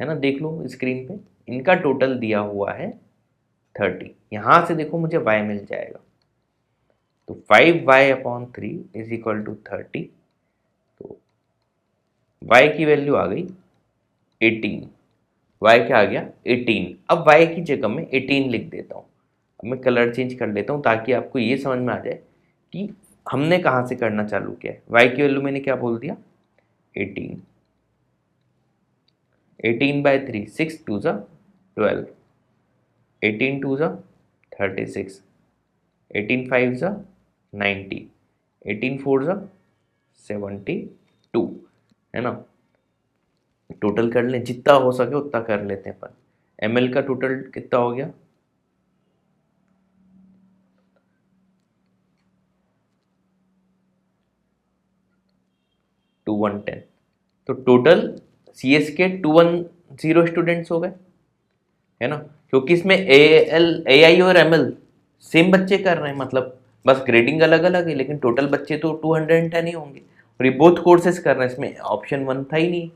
है ना, देख लो स्क्रीन पे, इनका टोटल दिया हुआ है 30, यहाँ से देखो मुझे y मिल जाएगा, तो 5y/3 इज इक्वल टू 30, तो y की वैल्यू आ गई 18, y क्या आ गया 18। अब y की जगह में 18 लिख देता हूँ, अब मैं कलर चेंज कर लेता हूँ ताकि आपको ये समझ में आ जाए कि हमने कहाँ से करना चालू किया है। y की वैल्यू मैंने क्या बोल दिया 18, 18/3 6 2 ज़ा 12, 18 2 ज़ा 36, 18 5 ज़ा 90, 18 4 ज़ा 72, है ना, टोटल कर लें जितना हो सके उतना कर लेते हैं अपन। ml का टोटल कितना हो गया 2110, तो टोटल सी एस के 210 स्टूडेंट्स हो गए, है ना, क्योंकि इसमें ए आई और एम एल सेम बच्चे कर रहे हैं, मतलब बस ग्रेडिंग अलग अलग है लेकिन टोटल बच्चे तो 210 ही होंगे, और ये बोथ कोर्सेज कर रहे हैं, इसमें ऑप्शन 1 था ही नहीं,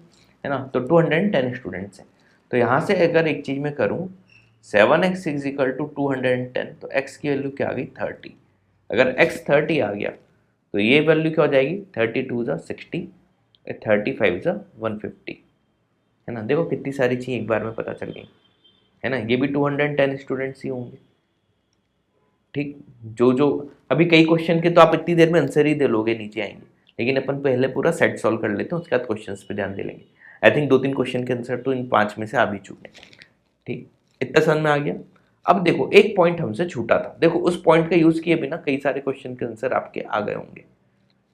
है ना, तो 210 स्टूडेंट्स हैं। तो यहाँ से अगर एक चीज़ मैं करूँ 7x इज इक्वल टू 210, तो x की वैल्यू क्या आ गई 30, अगर x 30 आ गया तो ये वैल्यू क्या हो जाएगी 32 ज़ा 60, 35 ज़ा 150, है ना, देखो कितनी सारी चीज़ एक बार में पता चल गई, है ना, ये भी 210 स्टूडेंट्स ही होंगे, ठीक, जो जो अभी कई क्वेश्चन के तो आप इतनी देर में आंसर ही दे लोगे नीचे आएंगे, लेकिन अपन पहले पूरा सेट सॉल्व कर लेते हैं, उसके बाद क्वेश्चंस पे ध्यान दे लेंगे। आई थिंक 2-3 क्वेश्चन के आंसर तो इन 5 में से आ भी चुके हैं, ठीक, इतना समझ में आ गया। अब देखो एक पॉइंट हमसे छूटा था, देखो उस पॉइंट का यूज किए बिना कई सारे क्वेश्चन के आंसर आपके आ गए होंगे,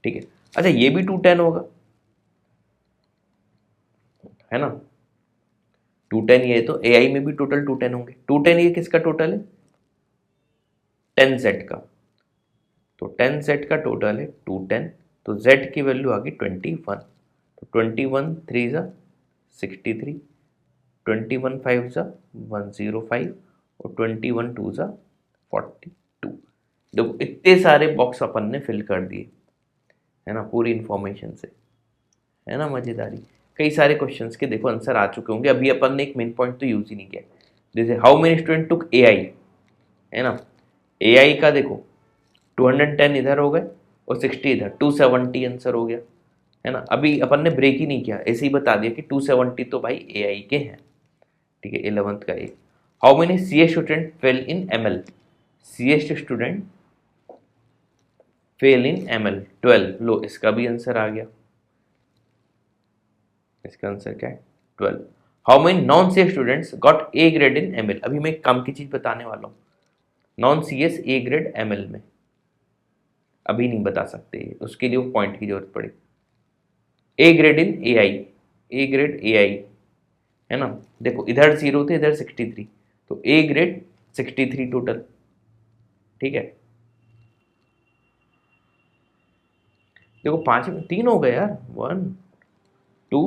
ठीक है। अच्छा ये भी 210 होगा, है ना, 210 ये तो ए आई में भी टोटल 210 होंगे, 210 ये किसका टोटल है 10z का, तो 10z का टोटल है 210, तो z की वैल्यू आ गई 21, तो 21 3 ज़ा 63, 21 5 ज़ा 105 और 21 2 ज़ा 42। देखो इतने सारे बॉक्स अपन ने फिल कर दिए, है ना, पूरी इंफॉर्मेशन से, है ना, मजेदारी। कई सारे क्वेश्चंस के देखो आंसर आ चुके होंगे, अभी अपन ने एक मेन पॉइंट तो यूज ही नहीं किया, जैसे हाउ मेनी स्टूडेंट टुक ए आई, है ना, ए आई का देखो 210 इधर हो गए और 60 इधर, 270 आंसर हो गया, है ना। अभी अपन ने ब्रेक ही नहीं किया, ऐसे ही बता दिया कि 270 तो भाई ए आई के हैं, ठीक है, 11th का एक। How many C S student fail in M L, C S student fail in M L 12, लो इसका भी आंसर आ गया, इसका आंसर क्या है 12। How many non C S students got A grade in M L, अभी मैं एक काम की चीज बताने वाला हूँ, non C S A grade M L में अभी नहीं बता सकते, उसके लिए वो पॉइंट की जरूरत पड़े। ए grade in A I, A grade A आई, है ना, देखो इधर 0 थे इधर 63, तो ए ग्रेड 63 टोटल, ठीक है। देखो 5 में 3 हो गए यार, 1 2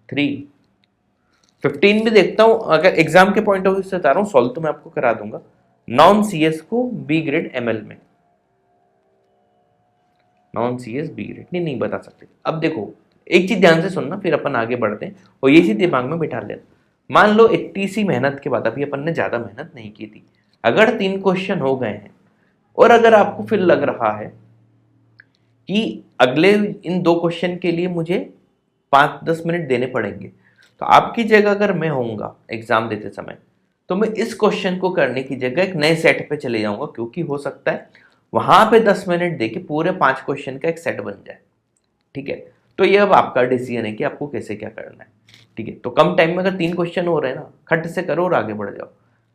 3, 15 भी देखता हूँ, अगर एग्जाम के पॉइंट ऑफ व्यू से बता रहा हूँ, सॉल्व तो मैं आपको करा दूंगा। नॉन सी एस को बी ग्रेड एम एल में, non C S B grade नहीं बता सकते। अब देखो एक चीज ध्यान से सुनना, फिर अपन आगे बढ़ते हैं और ये चीज दिमाग में बिठा लेना। मान लो इतनी सी मेहनत के बाद, अभी अपन ने ज्यादा मेहनत नहीं की थी, अगर 3 क्वेश्चन हो गए हैं और अगर आपको फिर लग रहा है कि अगले इन 2 क्वेश्चन के लिए मुझे 5-10 मिनट देने पड़ेंगे, तो आपकी जगह अगर मैं होऊंगा एग्जाम देते समय, तो मैं इस क्वेश्चन को करने की जगह एक नए सेट पे चले जाऊंगा, क्योंकि हो सकता है वहां पे 10 मिनट देके पूरे 5 क्वेश्चन का एक सेट बन जाए। ठीक है, तो ये अब आपका डिसीजन है कि आपको कैसे क्या करना है। ठीक है, तो कम टाइम में अगर 3 क्वेश्चन हो रहे हैं ना, खट से करो और आगे बढ़ जाओ।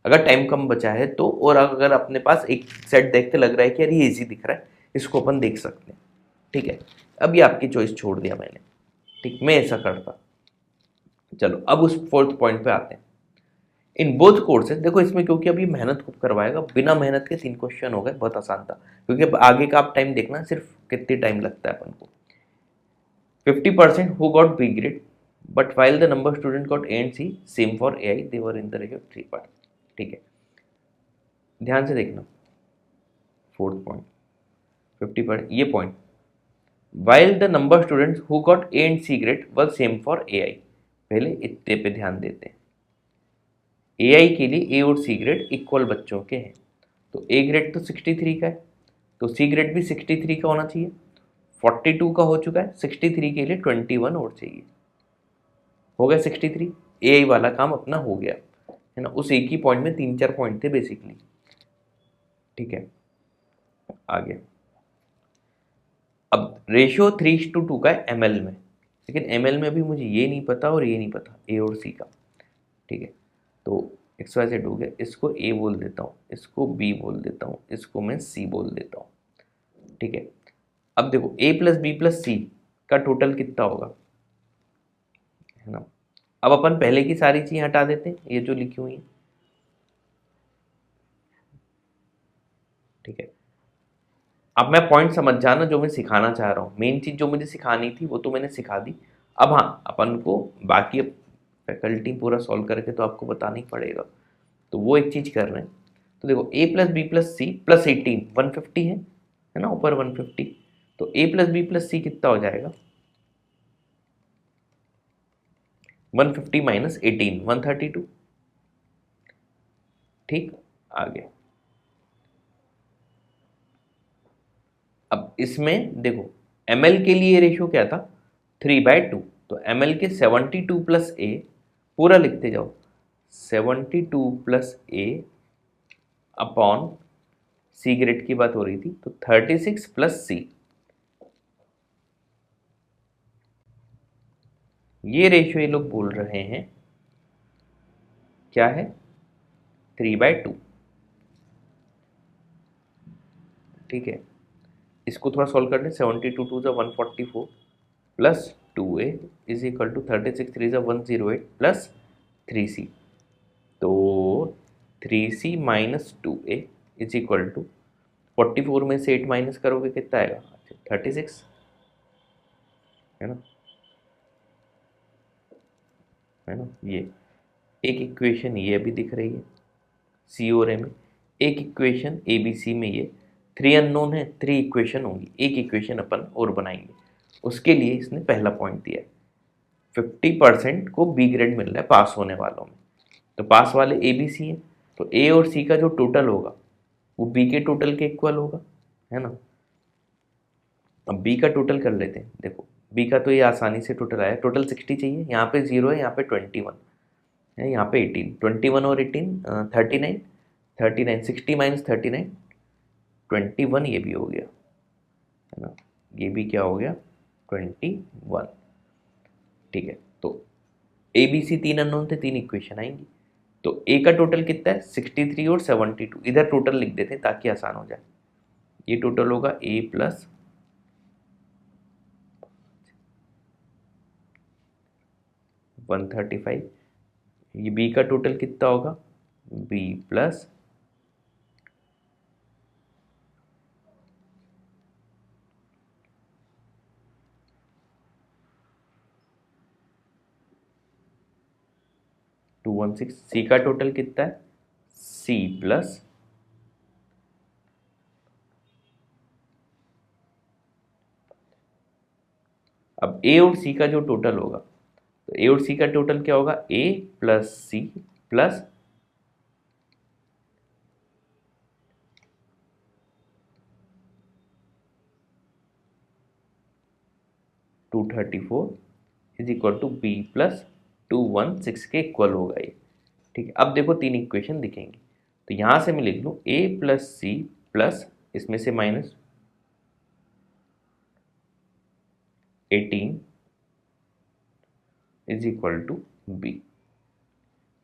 अगर टाइम कम बचा है तो, और अगर अपने पास एक सेट देख के लग रहा है कि यार ये इजी दिख रहा है, इसको अपन देख सकते हैं। ठीक है, अब ये आपकी चॉइस छोड़ दिया मैंने। ठीक, मैं ऐसा करता। चलो अब उस 4th पॉइंट पे आते हैं। इन बोथ कोर्सेज देखो, इसमें क्योंकि अभी मेहनत खूब करवाएगा, बिना मेहनत के 3 क्वेश्चन हो गए, बहुत आसान था। क्योंकि अब आगे का आप टाइम देखना, सिर्फ कितनी टाइम लगता है अपन को। 50% who got B grade, but while the number of students got A and C same for AI, they were in the ratio 3 part। ठीक है, ध्यान से देखना 4th पॉइंट 50% ये point, while the number of students who got A and C grade was same for AI। पहले इतने पे ध्यान देते हैं। AI के लिए A और C ग्रेड इक्वल बच्चों के हैं, तो A ग्रेड तो 63 का है, तो C ग्रेड भी 63 का होना चाहिए। 42 का हो चुका है, 63 के लिए 21 और चाहिए, हो गया 63। AI वाला काम अपना हो गया है ना। उस एक ही पॉइंट में 3-4 पॉइंट थे बेसिकली। ठीक है, आगे अब रेशियो 3:2 का है ML में, लेकिन ML में अभी मुझे ये नहीं पता और ये नहीं पता A और C का। ठीक है, तो XYZ हो गया, इसको A बोल देता हूँ, इसको B बोल देता हूँ, इसको मैं C बोल देता हूँ। ठीक है, अब देखो A + B + C का टोटल कितना होगा, है ना। अब अपन पहले की सारी चीजें हटा देते हैं, ये जो लिखी हुई है। ठीक है, अब मैं पॉइंट समझ जाना जो मैं सिखाना चाह रहा हूँ। मेन चीज जो मुझे सिखानी थी वो तो मैंने सिखा दी। अब हाँ, अपन को बाकी फैकल्टी पूरा सॉल्व करके तो आपको बताना ही पड़ेगा, तो वो एक चीज कर रहे हैं। तो देखो A + B + C + 18 150 है ना, ऊपर 150। तो A + B + C कितना हो जाएगा, 150 - 18 132। ठीक, आगे अब इसमें देखो ML के लिए रेशियो क्या था, 3/2। तो ML के 72 + A पूरा लिखते जाओ, 72 + A अपॉन C ग्रेड की बात हो रही थी, तो 36 + C। ये रेशियो ये लोग बोल रहे हैं क्या है, 3/2। ठीक है, इसको थोड़ा सॉल्व कर लें। 72 2 = 144 plus 2A is equal to 36 3 = 108 plus 3C। तो 3C - 2A is equal to 44 में से 8 माइनस करोगे कितना आएगा, 36, है ना, है ना। ये एक इक्वेशन ये अभी दिख रही है C और A में, एक इक्वेशन ABC में। ये 3 अननोन है, 3 इक्वेशन होंगी, एक इक्वेशन अपन और बनाएंगे। उसके लिए इसने पहला पॉइंट दिया है 50% को B ग्रेड मिल रहा है पास होने वालों में। तो पास वाले ABC हैं, तो A और C का जो टोटल होगा वो B के टोटल के इक्वल होगा, है ना। अब B का टोटल कर लेते हैं। देखो B का तो ये आसानी से टोटल आया, टोटल 60 चाहिए, यहाँ पे 0 है, यहाँ पे 21 है, यहाँ पे 18, 21 और 18 39, 39 60 - 39 21, ये भी हो गया, है ना। ये भी क्या हो गया, 21। ठीक है, तो ABC 3 अननोन थे, 3 इक्वेशन आएंगी। तो A का टोटल कितना है, 63 और 72। इधर टोटल लिख देते हैं ताकि आसान हो जाए। ये टोटल होगा A + 135। ये B का टोटल कितना होगा, B + टू 16। C का टोटल कितना है, C + अब A और C का जो टोटल होगा, तो A और C का टोटल क्या होगा, A + C + 234 is equal to B plus 216 K equal होगा ये। ठीक है, अब देखो तीन इक्वेशन दिखेंगी, तो यहाँ से मैं लिख लूँ a प्लस सी प्लस इसमें से minus 18 is equal to B.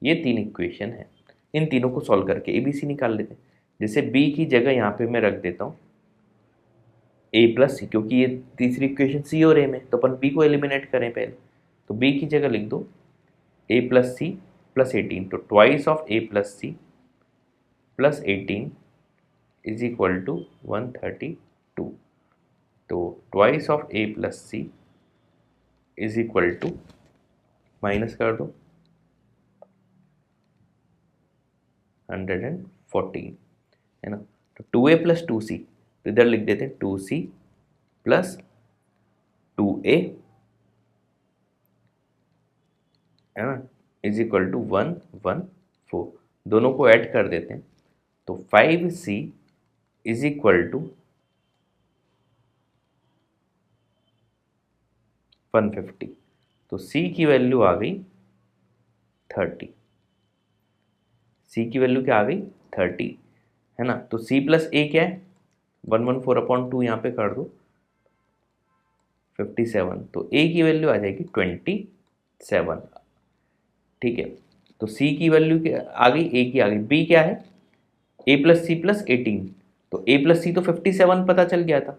ये तीन इक्वेशन है, इन तीनों को सॉल्व करके ए बी सी निकाल लेते हैं। जैसे b की जगह यहाँ पे मैं रख देता हूँ a प्लस सी, क्योंकि ये तीसरी इक्वेशन c और a में, तो अपन b को एलिमिनेट करें पहले, तो b की जगह लिख दो a प्लस सी प्लस 18, तो twice of a plus C plus 18 is equal to 132, तो twice of a plus C is equal to, minus कर दो 114, है ना। तो 2a प्लस 2c, तो इधर लिख देते हैं 2c प्लस 2a, है ना, इज इक्वल टू 114। दोनों को ऐड कर देते हैं, तो 5c इज इक्वल टू 150, तो c की वैल्यू आ गई 30, c की वैल्यू क्या आ गई 30, है ना। तो c प्लस a क्या है 114/2, यहाँ पे कर दो 57, तो a की वैल्यू आ जाएगी 27। ठीक है, तो c की वैल्यू आ गई, a की आ गई, b क्या है a प्लस सी प्लस 18, तो a प्लस सी तो 57 पता चल गया था,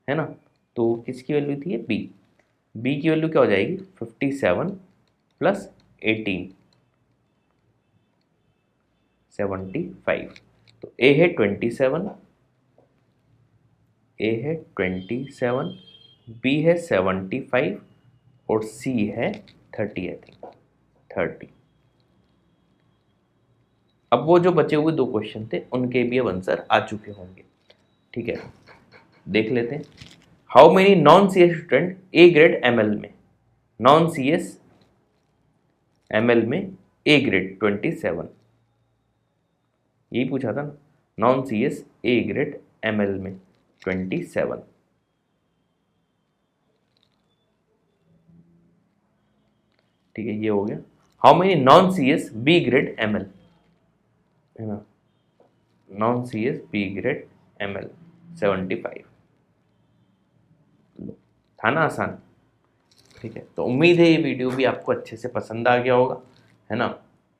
है ना। तो किसकी वैल्यू थी ये b की वैल्यू क्या हो जाएगी 57 प्लस 18 75, तो a है 27, a है 27, b है 75 और c है 30, आई थिंक 30। अब वो जो बचे हुए दो क्वेश्चन थे उनके भी अब आंसर आ चुके होंगे। ठीक है, देख लेते हैं। How many non C S student A grade ML में, नॉन सी एस एमएल में ए ग्रेड 27, यही पूछा था ना, non C S A grade ML में 27। ठीक है, ये हो गया। How many non C S B grade ML, है ना, non C S B grade ML 75, था ना आसान। ठीक है, तो उम्मीद है ये वीडियो भी आपको अच्छे से पसंद आ गया होगा, है ना।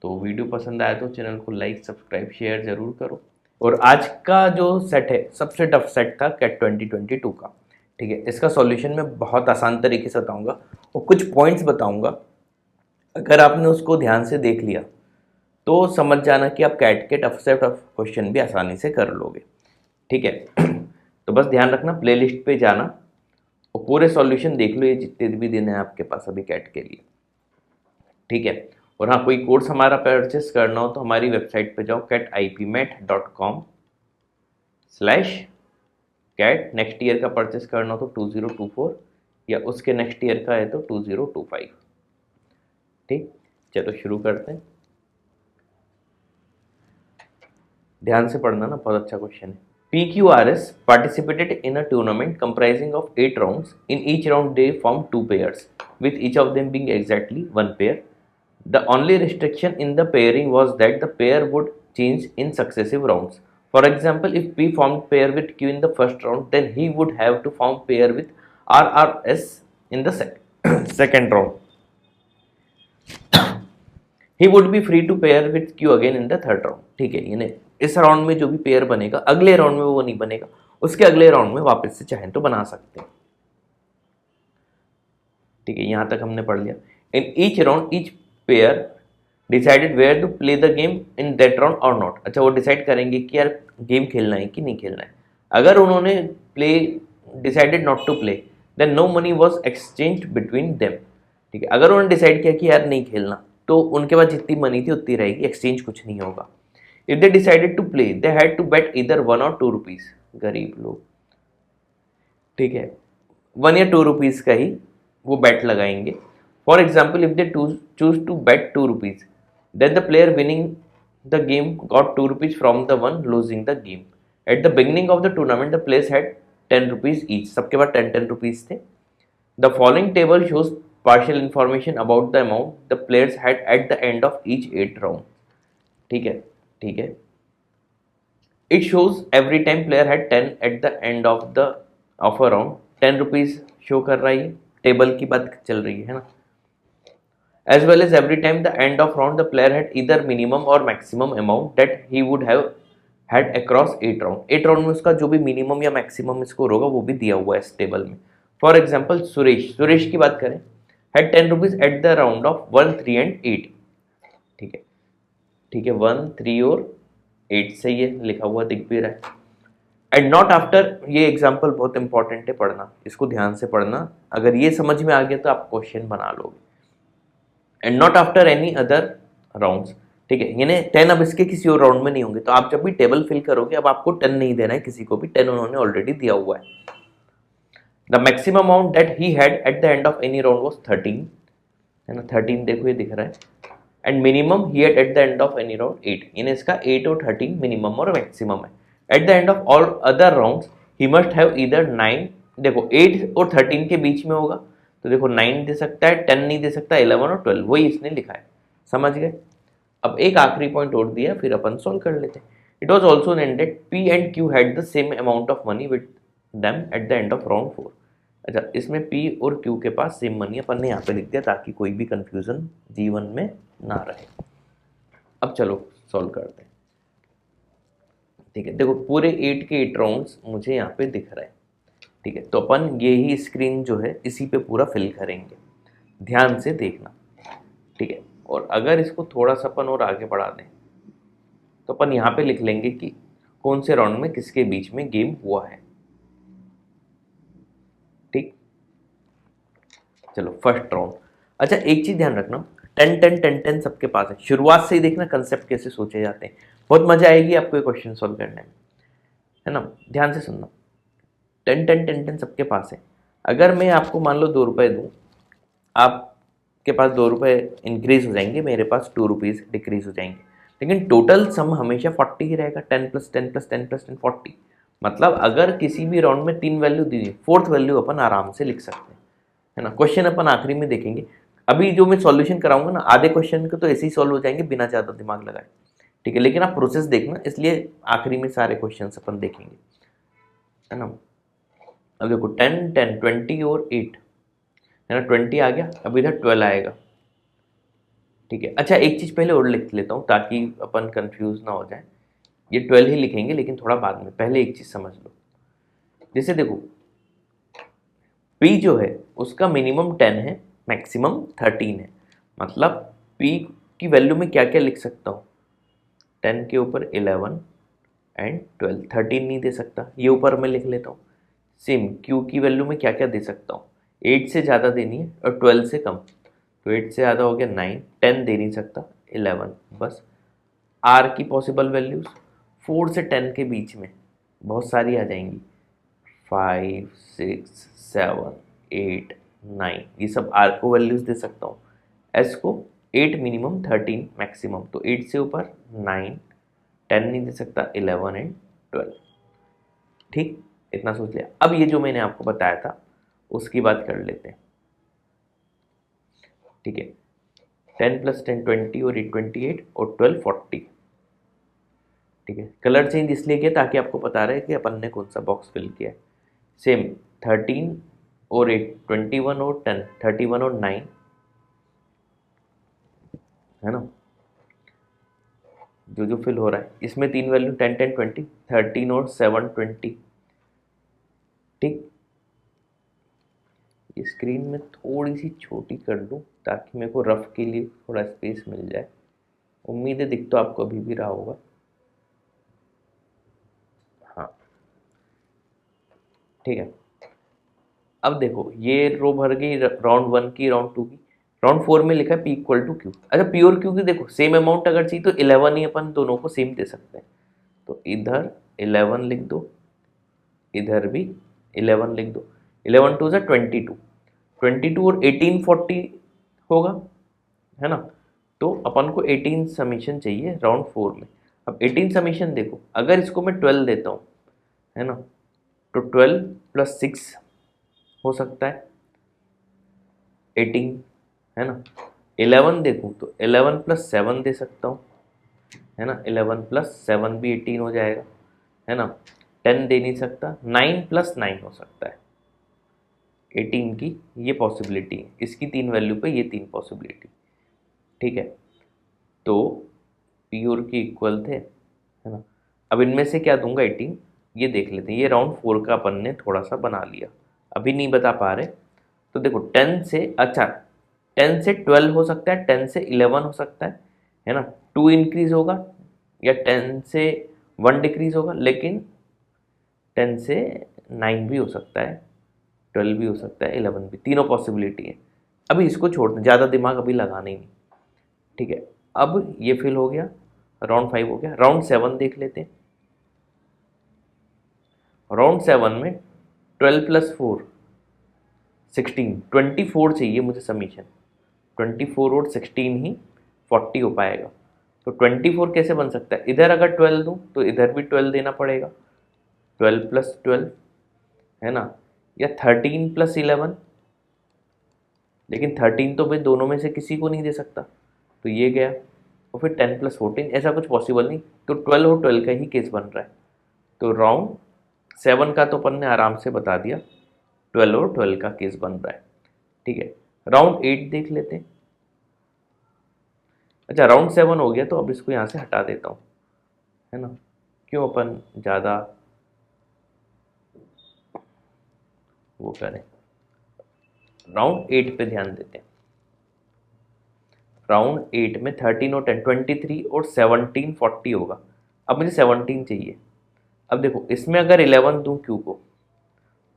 तो वीडियो पसंद आया तो चैनल को लाइक सब्सक्राइब शेयर जरूर करो। और आज का जो सेट है सबसे टफ सेट था कैट 2022 का। ठीक है, इसका सॉल्यूशन मैं बहुत आसान तरीके से बताऊंगा और कुछ पॉइंट्स बताऊंगा, अगर आपने उसको ध्यान से देख लिया तो समझ जाना कि आप कैट के टफ से टफ क्वेश्चन भी आसानी से कर लोगे। ठीक है, तो बस ध्यान रखना, प्लेलिस्ट पे जाना और पूरे सॉल्यूशन देख लो, ये जितने भी दिन है आपके पास अभी कैट के लिए। ठीक है, और हाँ, कोई कोर्स हमारा परचेस करना हो तो हमारी वेबसाइट पे जाओ catipmet.com/cat। नेक्स्ट ईयर का परचेस करना हो तो 2024 या उसके नेक्स्ट ईयर का है तो 2025। ठीक, चलो शुरू करते हैं। ध्यान से पढ़ना ना, बहुत अच्छा क्वेश्चन है। PQRS participated in a tournament comprising of 8 rounds. In each round they formed 2 pairs, with each of them being exactly 1 pair. The only restriction in the pairing was that the pair would change in successive rounds. For example, if P formed pair with Q in the first round, then he would have to form pair with RRS in the second round. He would be free to pair with Q again in the third round. ठीक है, यानी इस round में जो भी pair बनेगा अगले round में वो नहीं बनेगा, उसके अगले राउंड में वापस से चाहें तो बना सकते हैं। ठीक है, यहां तक हमने पढ़ लिया। In each round each pair decided where to play the game in that round और नॉट। अच्छा, वो डिसाइड करेंगे कि यार गेम खेलना है कि नहीं खेलना है। अगर उन्होंने decided not to play, then no money was exchange between them. ठीक है, अगर उन्होंने डिसाइड किया कि यार नहीं खेलना, तो उनके पास जितनी मनी थी उतनी रहेगी, एक्सचेंज कुछ नहीं होगा। If they decided to play, they had to bet either 1 or 2 rupees. गरीब लोग, ठीक है, 1 या 2 रुपीज़ का ही वो बैट लगाएंगे। For example, if they choose to bet 2 rupees, then the player winning the game got 2 rupees from the one losing the game. At the beginning of the tournament the players had 10 rupees each, सबके पास 10 rupees थे। The following table shows partial information about the amount the players had at the end of each 8 round. ठीक है, ठीक है। It shows every time player had 10 eight the end of a round. 10 rupees show कर रहा है, table की बात चल रही है ना। As well as every time the end of round the player had either minimum or maximum amount that he would have had across 8 round। 8 round में उसका जो भी मिनिमम या मैक्सिमम स्कोर होगा वो भी दिया हुआ है इस टेबल में। फॉर एग्जाम्पल सुरेश की बात करें, had 10 rupees at the round of 1, 3 and 8। ठीक है, ठीक है, 1, 3 और 8 से ये लिखा हुआ दिख भी रहा है। एंड नॉट आफ्टर, ये एग्जाम्पल बहुत इंपॉर्टेंट है, पढ़ना इसको ध्यान से पढ़ना, अगर ये समझ में आ गया तो आप क्वेश्चन बना लोगे। And not after any other rounds. ठीक है, यानी 10 अब इसके किसी और राउंड में नहीं होंगे, तो आप जब भी टेबल फिल करोगे अब आपको 10 नहीं देना है किसी को भी, 10 उन्होंने ऑलरेडी दिया हुआ है। The maximum amount that he had at the end of any round was 13, है ना, 13 देखो ये दिख रहा है। And minimum he had at the end of any round 8, यानी इसका 8 और 13 मिनिमम और मैक्सिमम है। Eight the end of all other rounds he must have either 9, देखो 8 और 13 के बीच में होगा तो देखो 9 दे सकता है, 10 नहीं दे सकता, 11 और 12, वही इसने लिखा है। समझ गए। अब एक आखिरी पॉइंट और दिया, फिर अपन सॉल्व कर लेते हैं। It was also ended P and Q had the same amount of money with them at the end of round 4। अच्छा, इसमें पी और क्यू के पास सेम मनी अपन ने यहाँ पे लिख दिया ताकि कोई भी कंफ्यूजन जीवन में ना रहे। अब चलो सॉल्व करते हैं। ठीक है, देखो पूरे 8 के 8 राउंड्स मुझे यहाँ पे दिख रहा है। ठीक है, तो अपन ये ही स्क्रीन जो है इसी पे पूरा फिल करेंगे, ध्यान से देखना। ठीक है, और अगर इसको थोड़ा सा अपन और आगे बढ़ा दें तो अपन यहाँ पे लिख लेंगे कि कौन से राउंड में किसके बीच में गेम हुआ है। ठीक, चलो फर्स्ट राउंड। अच्छा, एक चीज ध्यान रखना, 10 10 10 10 सबके पास है। शुरुआत से ही देखना कंसेप्ट कैसे सोचे जाते हैं, बहुत मजा आएगी आपको ये क्वेश्चन सॉल्व करने में, है ना। ध्यान से सुनना, 10 10 10 10 सबके पास है। अगर मैं आपको मान लो 2 रुपये दूँ, आपके पास 2 रुपये इंक्रीज हो जाएंगे, मेरे पास 2 रुपीज़ डिक्रीज हो जाएंगे, लेकिन टोटल सम हमेशा 40 ही रहेगा। 10 + 10 + 10 + 10 40। मतलब अगर किसी भी राउंड में 3 वैल्यू दीजिए, 4th वैल्यू अपन आराम से लिख सकते हैं, है ना। क्वेश्चन अपन आखिरी में देखेंगे, अभी जो मैं सॉल्यूशन कराऊंगा ना, आधे क्वेश्चन के तो ऐसे ही सॉल्व हो जाएंगे बिना ज़्यादा दिमाग लगाए। ठीक है, लेकिन आप प्रोसेस देखना, इसलिए आखिरी में सारे क्वेश्चन अपन देखेंगे, है ना। अब देखो 10 10 20 और 8, है ना, 20 आ गया, अब इधर 12 आएगा। ठीक है, अच्छा एक चीज़ पहले और लिख लेता हूँ ताकि अपन कंफ्यूज ना हो जाए। ये 12 ही लिखेंगे लेकिन थोड़ा बाद में, पहले एक चीज़ समझ लो। जैसे देखो P जो है उसका मिनिमम 10 है, मैक्सिमम 13 है। मतलब P की वैल्यू में क्या क्या लिख सकता हूँ, 10 के ऊपर 11 एंड 12, 13 नहीं दे सकता, ये ऊपर मैं लिख लेता हूँ। सेम Q की वैल्यू में क्या क्या दे सकता हूँ, 8 से ज़्यादा देनी है और 12 से कम, तो 8 से ज़्यादा हो गया 9, 10 दे नहीं सकता, 11 बस। R की पॉसिबल वैल्यूज़ 4 से 10 के बीच में बहुत सारी आ जाएंगी, 5 6 7 8 9, ये सब R को वैल्यूज़ दे सकता हूँ। S को 8 मिनिमम, 13 मैक्सिमम, तो 8 से ऊपर 9, 10 नहीं दे सकता, 11 एंड 12। ठीक, इतना सोच लिया। अब ये जो मैंने आपको बताया था उसकी बात कर लेते हैं। ठीक है, 10 + 10 20 और 8 28 और 12 40। ठीक है, कलर चेंज इसलिए किया ताकि आपको पता रहे कि अपन ने कौन सा बॉक्स फिल किया है। सेम 13 और 8 21 और 10 31 और 9, है ना, जो जो फिल हो रहा है इसमें 3 वैल्यू 10 10 20, 13 और 7 20। ठीक, स्क्रीन में थोड़ी सी छोटी कर दूं ताकि मेरे को रफ के लिए थोड़ा स्पेस मिल जाए। उम्मीद है दिख तो आपको अभी भी रहा होगा। हाँ, ठीक है। अब देखो ये रो भर गई राउंड 1 की, राउंड 2 की, राउंड 4 में लिखा है P = Q। अच्छा, P और Q की देखो सेम अमाउंट अगर चाहिए तो 11 ही अपन दोनों को सेम दे सकते हैं, तो इधर 11 लिख दो, इधर भी 11 लिख दो। 11 2 22, 22 और 18 40 होगा, है ना। तो अपन को 18 समीशन चाहिए राउंड 4 में। अब 18 समीशन देखो, अगर इसको मैं 12 देता हूँ, है ना, तो 12 + 6 हो सकता है, 18, है ना। 11 देखूँ तो 11 + 7 दे सकता हूँ, है ना। 11 + 7 भी 18 हो जाएगा, है ना। 10 दे नहीं सकता, 9 + 9 हो सकता है 18 की, ये पॉसिबिलिटी है। इसकी 3 वैल्यू पे ये 3 पॉसिबिलिटी, ठीक है। तो पी और की इक्वल थे, है ना। अब इनमें से क्या दूंगा 18, ये देख लेते हैं। ये राउंड 4 का अपन ने थोड़ा सा बना लिया, अभी नहीं बता पा रहे। तो देखो 10 से, अच्छा 10 से 12 हो सकता है, 10 से 11 हो सकता है ना। 2 इंक्रीज होगा, या 10 से 1 डिक्रीज होगा, लेकिन 10 से 9 भी हो सकता है, 12 भी हो सकता है, 11 भी, तीनों पॉसिबिलिटी है। अभी इसको छोड़ दें, ज़्यादा दिमाग अभी लगाना ही नहीं, ठीक है। अब ये फिल हो गया, राउंड 5 हो गया। राउंड 7 देख लेते हैं। राउंड 7 में 12 + 4 16, 24 चाहिए मुझे समीशन। 24 और 16 ही 40 हो पाएगा। तो 24 कैसे बन सकता है, इधर अगर 12 दूँ तो इधर भी 12 देना पड़ेगा, 12 + 12, है ना। या 13 + 11, लेकिन 13 तो मैं दोनों में से किसी को नहीं दे सकता, तो ये गया। और फिर 10 + 14, ऐसा कुछ पॉसिबल नहीं। तो 12 और 12 का ही केस बन रहा है। तो राउंड 7 का तो अपन ने आराम से बता दिया, 12 और 12 का केस बन रहा है, ठीक है। राउंड 8 देख लेते हैं। अच्छा राउंड 7 हो गया, तो अब इसको यहाँ से हटा देता हूँ, है ना। क्यों अपन ज़्यादा वो करें। राउंड 8 पे ध्यान देते हैं। राउंड 8 में 13 और 10, 23 और 17 40 होगा। अब मुझे 17 चाहिए। अब देखो इसमें अगर 11 दूँ क्यू को,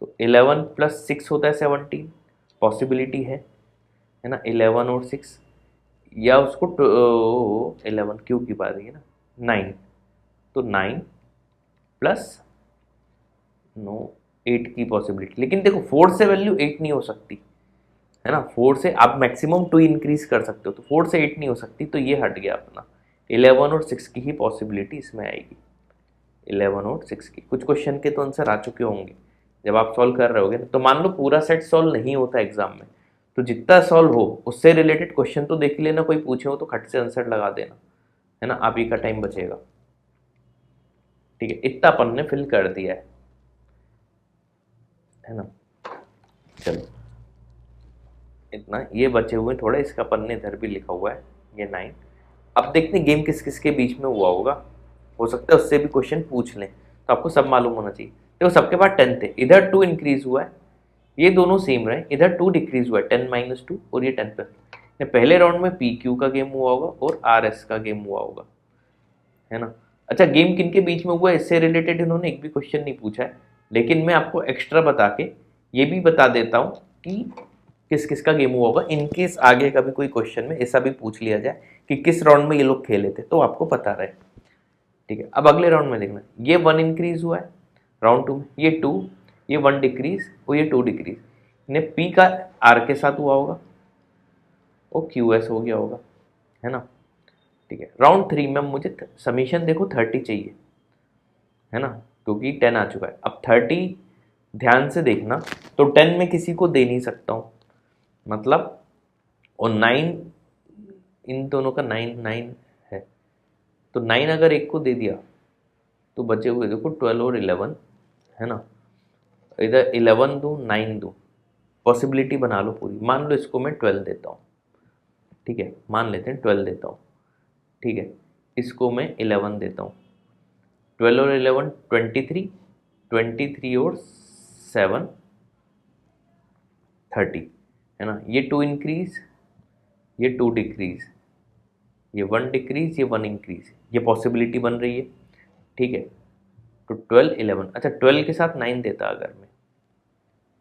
तो 11 + 6 होता है 17, पॉसिबिलिटी है ना। 11 और 6, या उसको 11 क्यू की बात है ना, 9, तो 9 + नो 8 की पॉसिबिलिटी। लेकिन देखो 4 से वैल्यू 8 नहीं हो सकती, है ना। 4 से आप मैक्सिमम 2 इंक्रीज कर सकते हो, तो 4 से 8 नहीं हो सकती, तो ये हट गया अपना। 11 और 6 की ही पॉसिबिलिटी इसमें आएगी। 11 और 6 की। कुछ क्वेश्चन के तो आंसर आ चुके होंगे जब आप सॉल्व कर रहे होगे ना। तो मान लो पूरा सेट सॉल्व नहीं होता एग्जाम में, तो जितना सॉल्व हो उससे रिलेटेड क्वेश्चन तो देख ही लेना, कोई पूछे हो तो खट से आंसर लगा देना, है ना। आप ही का टाइम बचेगा, ठीक है। इतना अपन ने फिल कर दिया है ना। चलो इतना, ये बचे हुए थोड़े, इसका अपन ने इधर भी लिखा हुआ है, ये 9। अब देखते हैं गेम किस किस के बीच में हुआ होगा, हो सकता है उससे भी क्वेश्चन पूछ लें, तो आपको सब मालूम होना चाहिए। देखो सबके पास 10 थे, इधर 2 इंक्रीज हुआ है, ये दोनों सेम रहे, इधर 2 डिक्रीज हुआ है, 10 - 2 और ये 10 +2। पहले राउंड में पी क्यू का गेम हुआ होगा और आर एस का गेम हुआ होगा, है ना। अच्छा गेम किन के बीच में हुआ है, इससे रिलेटेड इन्होंने एक भी क्वेश्चन नहीं पूछा है, लेकिन मैं आपको एक्स्ट्रा बता के ये भी बता देता हूँ कि किस किस का गेम हुआ होगा, इनकेस आगे कभी कोई क्वेश्चन में ऐसा भी पूछ लिया जाए कि किस राउंड में ये लोग खेले थे, तो आपको पता रहे, ठीक है। अब अगले राउंड में देखना, ये 1 इंक्रीज हुआ है राउंड 2 में, ये 2, ये 1 डिक्रीज और ये 2 डिक्रीज। इन्हें पी का आर के साथ हुआ होगा और क्यू एस हो गया होगा, है ना, ठीक है। राउंड 3 में मुझे समीशन देखो 30 चाहिए, है ना, क्योंकि 10 आ चुका है। अब 30 ध्यान से देखना, तो 10 में किसी को दे नहीं सकता हूँ, मतलब, और 9, इन दोनों का 9 9 है, तो 9 अगर एक को दे दिया तो बचे हुए देखो 12 और 11, है ना। इधर 11 दूँ 9 दूँ, पॉसिबिलिटी बना लो पूरी। मान लो इसको मैं 12 देता हूँ, ठीक है, मान लेते हैं 12 देता हूँ, ठीक है। इसको मैं 11 देता हूँ, 12 और 11 23, 23 और 7 30, है ना। ये 2 इंक्रीज, ये 2 डिक्रीज, ये 1 डिक्रीज, ये 1 इंक्रीज, ये पॉसिबिलिटी बन रही है, ठीक है। तो 12 11, अच्छा 12 के साथ 9 देता अगर मैं,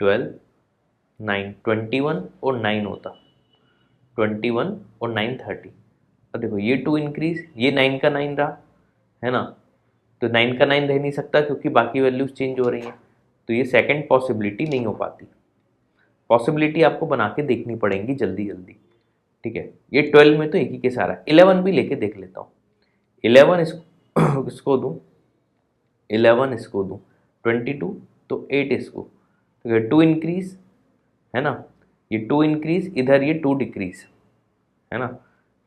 12 9 21 और 9 होता, 21 और 9 30। अब देखो ये 2 इंक्रीज, ये 9 का 9 रहा, है ना। तो 9 का 9 रह नहीं सकता क्योंकि बाकी वैल्यूज चेंज हो रही हैं, तो ये सेकंड पॉसिबिलिटी नहीं हो पाती। पॉसिबिलिटी आपको बना के देखनी पड़ेंगी जल्दी जल्दी, ठीक है। ये 12 में तो एक ही केस आ रहा है, 11 भी लेके देख लेता हूँ। 11 इसको दूँ, 11 इसको दूँ, 22, तो 8 इसको, तो 2 इंक्रीज, है ना। ये 2 इंक्रीज, इधर ये 2 डिक्रीज, है ना,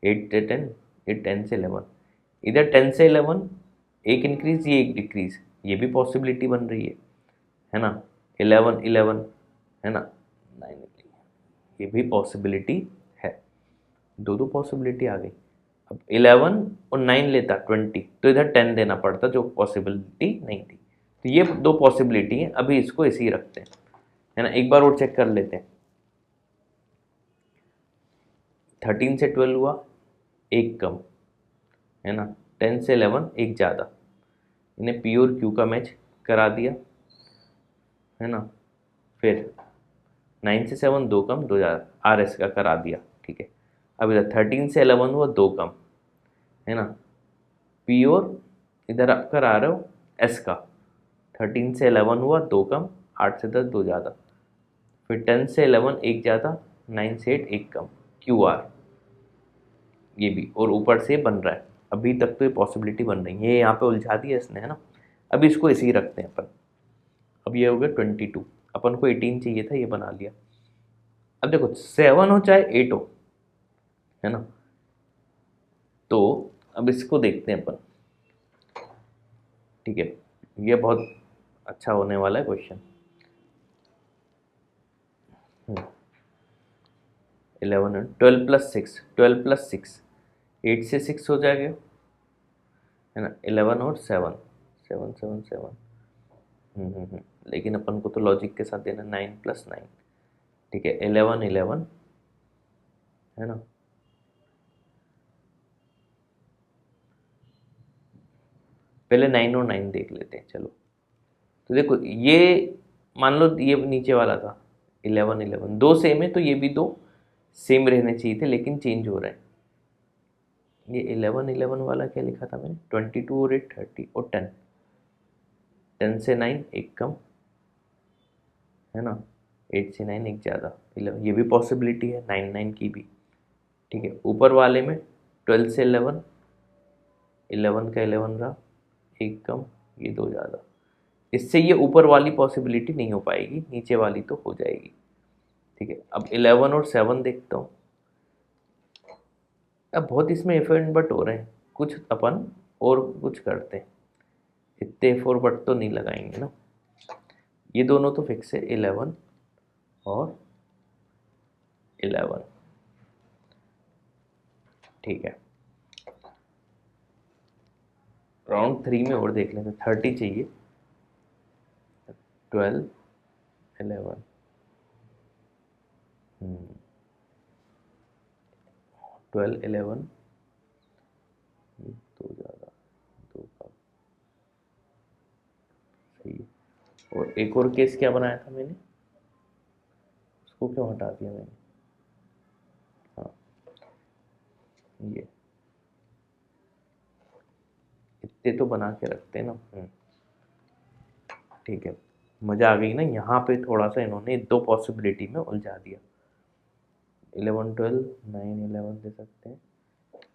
8 से 10, ये 10 से 11, इधर 10 से 11 एक इंक्रीज, ये एक डिक्रीज, ये भी पॉसिबिलिटी बन रही है ना, 11 11, है ना, 9, ये भी पॉसिबिलिटी है, दो दो पॉसिबिलिटी आ गई। अब 11 और 9 लेता 20, तो इधर 10 देना पड़ता जो पॉसिबिलिटी नहीं थी। तो ये दो पॉसिबिलिटी है, अभी इसको इसी रखते हैं, है ना। एक बार और चेक कर लेते हैं। 13 से 12 हुआ, एक कम, है ना, 10 से 11 एक ज़्यादा, इन्हें पी और क्यू का मैच करा दिया, है ना। फिर 9 से 7 दो कम दो ज़्यादा, आर एस का करा दिया, ठीक है। अब इधर 13 से 11 हुआ, दो कम, है ना, पी और इधर आप करा रहे हो एस का, 13 से 11 हुआ, दो कम, 8 से 10 दो ज़्यादा, फिर 10 से 11 एक ज़्यादा, 9 से 8 एक कम, क्यू आर, ये भी, और ऊपर से बन रहा है। अभी तक तो ये पॉसिबिलिटी बन रही है, ये यहाँ पे उलझा दिया इसने, है ना। अभी इसको इसी रखते हैं अपन। अब ये हो गया 22, अपन को 18 चाहिए था, ये बना लिया। अब देखो 7 हो चाहे 8 हो, है ना, तो अब इसको देखते हैं अपन, ठीक है। ये बहुत अच्छा होने वाला है क्वेश्चन। 11 12 प्लस 6, 12 प्लस 6, 8 से 6 हो जाएगा, है ना, 11 और 7, 7 7 7, लेकिन अपन को तो लॉजिक के साथ देना, 9 प्लस 9, ठीक है, 11 11, है ना। पहले 9 और 9 देख लेते हैं, चलो। तो देखो ये मान लो ये नीचे वाला था 11 11, दो सेम है, तो ये भी दो सेम रहने चाहिए थे, लेकिन चेंज हो रहा है। ये 11 11 वाला क्या लिखा था मैंने, 22 और 8 30 और 10, 10 से 9 एक कम, है ना, 8 से 9 एक ज़्यादा, 11, ये भी पॉसिबिलिटी है 9 9 की भी, ठीक है। ऊपर वाले में 12 से 11, 11 का 11 रहा, एक कम, ये दो ज़्यादा, इससे ये ऊपर वाली पॉसिबिलिटी नहीं हो पाएगी, नीचे वाली तो हो जाएगी, ठीक है। अब 11 और 7 देखता हूँ। अब बहुत इसमें एफ एंड बट हो रहे हैं, कुछ अपन और कुछ करते हैं, इतने एफ और बट तो नहीं लगाएंगे ना। ये दोनों तो फिक्स है, 11 और 11, ठीक है। राउंड 3 में और देख लेते हैं, 30 चाहिए, 12 11, 12 11, दो ज़्यादा, दो कम, सही है। और एक और केस क्या बनाया था मैंने, उसको क्यों हटा दिया मैंने, हाँ ये, इतने तो बना के रखते हैं ना, ठीक है। मज़ा आ गई ना, यहाँ पे थोड़ा सा इन्होंने दो पॉसिबिलिटी में उलझा दिया। 11 12 9 11 दे सकते हैं,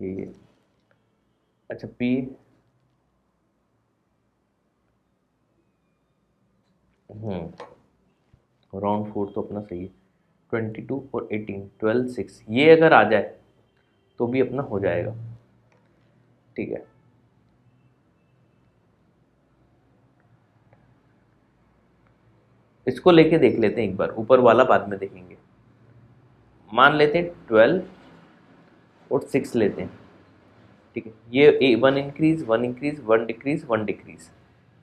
ये अच्छा पी, राउंड 4 तो अपना सही है, 22 और 18, 12 6, ये अगर आ जाए तो भी अपना हो जाएगा, ठीक है। इसको लेके देख लेते हैं एक बार, ऊपर वाला बाद में देखेंगे। मान लेते हैं 12 और 6 लेते हैं, ठीक है। ये 1 इंक्रीज 1 इंक्रीज 1 डिक्रीज 1 डिक्रीज,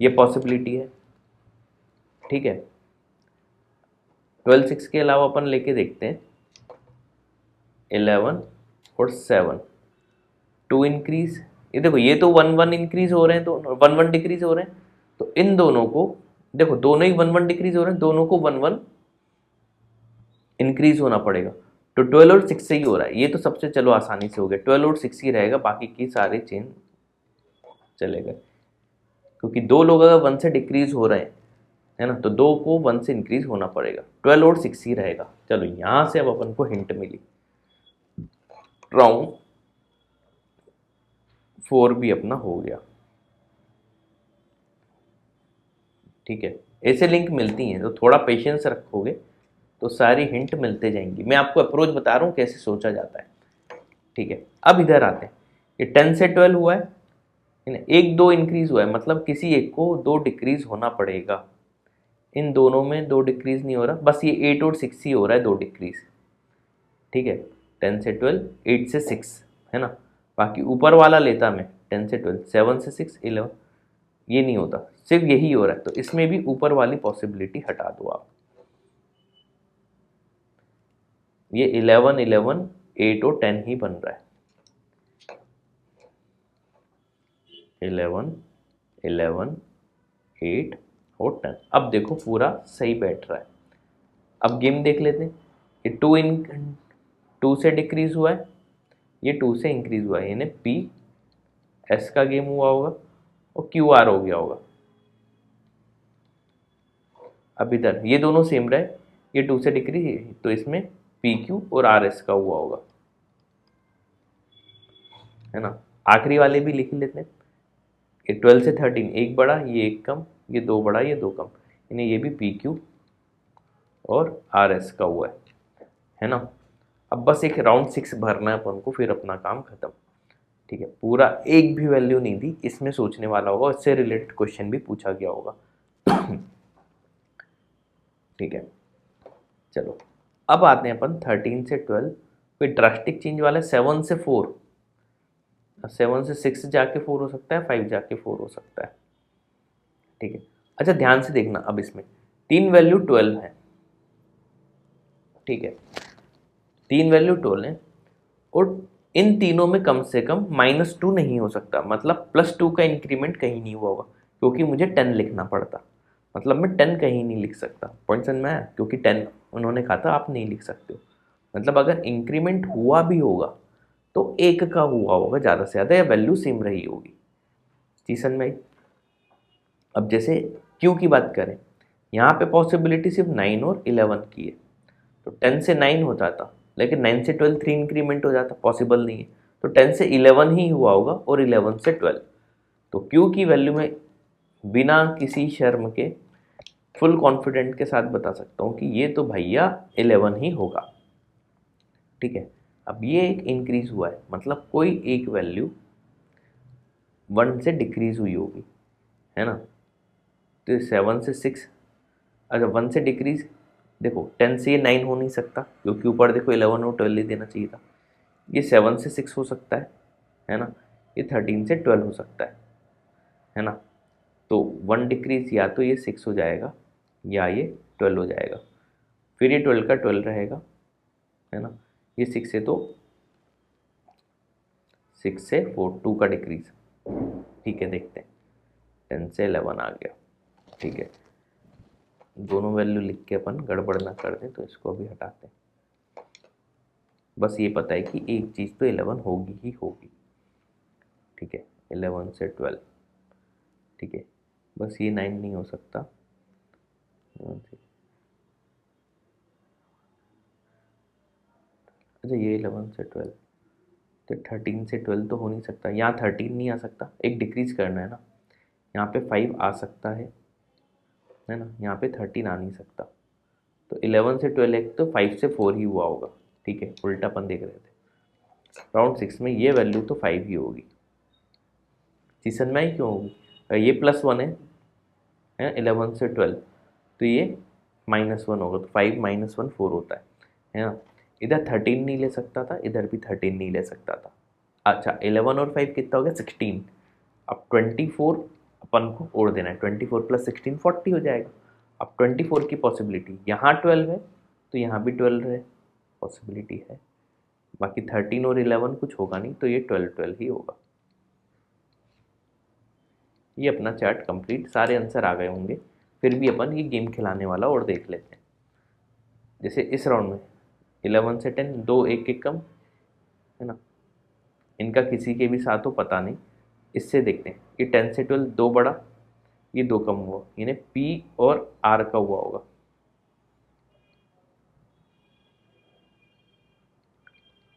ये पॉसिबिलिटी है, ठीक है। 12 6 के अलावा अपन लेके देखते हैं 11 और 7, 2 इंक्रीज, ये देखो ये तो 1 1 इंक्रीज हो रहे हैं, तो 1 1 डिक्रीज हो रहे हैं, तो इन दोनों को देखो, दोनों ही 1 1 डिक्रीज हो रहे हैं, दोनों को 1 1 इंक्रीज होना पड़ेगा, तो 12 और 6 से ही हो रहा है, ये तो सबसे चलो आसानी से हो गया, 12 और 6 ही रहेगा, बाकी की सारे चेन चले गए, क्योंकि दो लोग अगर 1 से डिक्रीज हो रहे हैं, है ना, तो दो को 1 से इंक्रीज होना पड़ेगा, 12 और 6 ही रहेगा। चलो यहां से अब अपन को हिंट मिली, राउंड 4 भी अपना हो गया, ठीक है। ऐसे लिंक मिलती हैं, तो थोड़ा पेशेंस रखोगे तो सारी हिंट मिलते जाएंगी। मैं आपको अप्रोच बता रहा हूँ कैसे सोचा जाता है, ठीक है। अब इधर आते हैं, ये 10 से 12 हुआ है, एक दो इंक्रीज हुआ है, मतलब किसी एक को दो डिक्रीज होना पड़ेगा। इन दोनों में दो डिक्रीज नहीं हो रहा, बस ये 8 और 6 ही हो रहा है दो डिक्रीज, ठीक है। 10 से 12, 8 से 6, है ना। बाकी ऊपर वाला लेता मैं 10 से 12, 7 से 6, 11, ये नहीं होता, सिर्फ यही हो रहा है। तो इसमें भी ऊपर वाली पॉसिबिलिटी हटा दो आप। ये 11, 11, 8 और 10 ही बन रहा है। 11, 11, 8 और 10। अब देखो पूरा सही बैठ रहा है। अब गेम देख लेते हैं। ये 2 से डिक्रीज हुआ है, ये 2 से इंक्रीज हुआ है, यानी पी एस का गेम हुआ होगा और क्यू आर हो गया होगा। अब इधर ये दोनों सेम रहे, ये 2 से डिक्रीज, तो इसमें पी क्यू और आर एस का हुआ होगा, है ना। आखिरी वाले भी लिख लेते हैं। ये 12 से 13, एक बड़ा ये एक कम, ये दो बड़ा ये दो कम, यानी ये भी पी क्यू और आर एस का हुआ है ना। अब बस एक राउंड 6 भरना है अपन को, फिर अपना काम खत्म, ठीक है। पूरा एक भी वैल्यू नहीं दी, इसमें सोचने वाला होगा, इससे रिलेटेड क्वेश्चन भी पूछा गया होगा। ठीक है, चलो अब आते हैं अपन 13 से 12। कोई ड्रास्टिक चेंज वाला है, 7 से 4, 7 से 6 जाके 4 हो सकता है, 5 जाके 4 हो सकता है, ठीक है। अच्छा ध्यान से देखना, अब इसमें तीन वैल्यू 12 है, ठीक है, तीन वैल्यू 12 है, और इन तीनों में कम से कम -2 नहीं हो सकता, मतलब +2 का इंक्रीमेंट कहीं नहीं हुआ होगा, क्योंकि मुझे 10 लिखना पड़ता, मतलब मैं 10 कहीं नहीं लिख सकता। पॉइंट समझ में आया, क्योंकि 10 उन्होंने कहा था आप नहीं लिख सकते हो, मतलब अगर इंक्रीमेंट हुआ भी होगा तो एक का हुआ होगा ज़्यादा से ज़्यादा, या वैल्यू सेम रही होगी। चीज समझ में आई। अब जैसे क्यू की बात करें, यहाँ पे पॉसिबिलिटी सिर्फ 9 और 11 की है, तो 10 से 9 होता था, लेकिन 9 से 12 3 इंक्रीमेंट हो जाता, पॉसिबल नहीं है, तो 10 से 11 ही हुआ होगा, और 11 से 12। तो क्यू की वैल्यू में बिना किसी शर्म के फुल कॉन्फिडेंट के साथ बता सकता हूँ कि ये तो भैया 11 ही होगा, ठीक है। अब ये एक इंक्रीज हुआ है, मतलब कोई एक वैल्यू 1 से डिक्रीज हुई होगी, है ना। तो 7 से 6, अच्छा 1 से डिक्रीज, देखो 10 से ये 9 हो नहीं सकता, क्योंकि ऊपर देखो 11 और 12 ही देना चाहिए था। ये 7 से 6 हो सकता है ना। ये 13 से 12 हो सकता है ना। तो 1 डिक्रीज या तो ये 6 हो जाएगा, या ये 12 हो जाएगा, फिर ये 12 का 12 रहेगा, है ना। ये 6 है, तो 6 से 4 2 का डिक्रीज, ठीक है। देखते हैं, 10 से 11 आ गया, ठीक है। दोनों वैल्यू लिख के अपन गड़बड़ ना कर दें, तो इसको अभी हटाते हैं। बस ये पता है कि एक चीज़ तो 11 होगी ही होगी, ठीक है। 11 से 12, ठीक है, बस ये 9 नहीं हो सकता। अच्छा ये 11 से 12, तो 13 से 12 तो हो नहीं सकता, यहाँ 13 नहीं आ सकता, एक डिक्रीज करना है ना। यहाँ पे 5 आ सकता है ना, यहाँ पे 13 आ नहीं सकता। तो 11 से 12 एक, तो 5 से 4 ही हुआ होगा, ठीक है, उल्टापन देख रहे थे। राउंड 6 में ये वैल्यू तो 5 ही होगी। सीजन में ही क्यों होगी, ये +1 है 11 से 12, तो ये -1 होगा, तो 5 -1 4 होता है ना। इधर 13 नहीं ले सकता था, इधर भी 13 नहीं ले सकता था। अच्छा 11 और 5 कितना हो गया, 16। अब 24 अपन को और देना है, 24 + 16 40 हो जाएगा। अब 24 की पॉसिबिलिटी, यहाँ 12 है तो यहाँ भी 12 है, पॉसिबिलिटी है। बाकी 13 और 11 कुछ होगा नहीं, तो ये 12 12 ही होगा। ये अपना चार्ट कंप्लीट, सारे आंसर आ गए होंगे, फिर भी अपन ये गेम खिलाने वाला और देख लेते हैं। जैसे इस राउंड में 11 से 10 दो एक एक कम, है ना, इनका किसी के भी साथ हो पता नहीं। इससे देखते हैं, ये 10 से 12 दो बड़ा, ये दो कम हुआ, यानी पी और आर का हुआ होगा।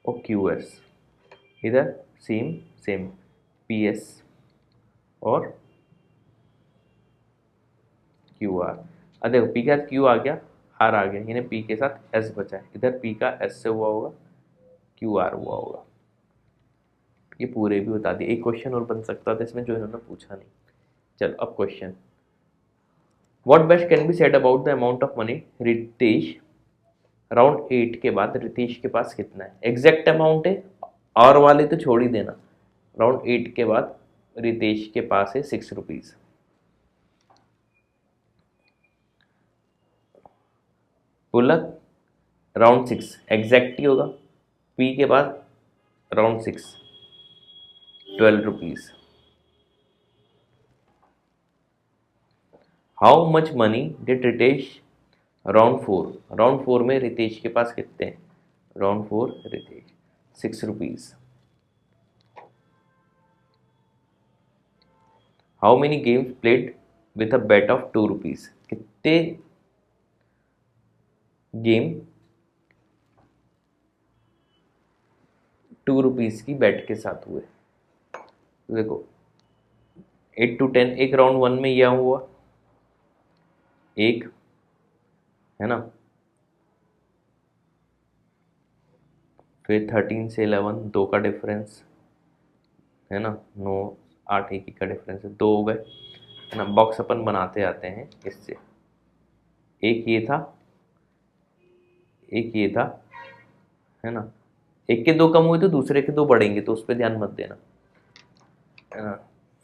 और क्यू एस इधर सेम सेम, पी एस और क्यू आर। अब देखो पी के साथ क्यू आ गया, आर आ गया, यानी पी के साथ एस बचा है, इधर पी का एस से हुआ होगा, क्यू आर हुआ होगा। ये पूरे भी बता दिए। एक क्वेश्चन और बन सकता था इसमें जो इन्होंने पूछा नहीं। चलो अब question, what best can be said about the amount of money Ritesh, round 8 के बाद रितेश के पास कितना है? एग्जैक्ट अमाउंट है, और वाले तो छोड़ ही देना। राउंड 8 के बाद रितेश के पास है 6 रुपीज। पुलक राउंड 6 एग्जैक्ट ही होगा, पी के बाद round 6 12 rupees. How much money did Ritesh round 4, round 4 में रितेश के पास कितने हैं? Round 4 Ritesh 6 rupees. How many games played with a bet of 2 rupees, कितने गेम 2 रुपीज की बेट के साथ हुए? तो देखो 8 to 10 एक राउंड 1 में यह हुआ, एक है ना, फिर 13 से 11 2 का डिफरेंस है ना, 9 8 1 का डिफरेंस है, 2 हो गए है ना। बॉक्स अपन बनाते आते हैं इससे, एक ये था, एक ये था है ना, एक के 2 कम हुए तो दूसरे के 2 बढ़ेंगे, तो उस पर ध्यान मत देना है ना।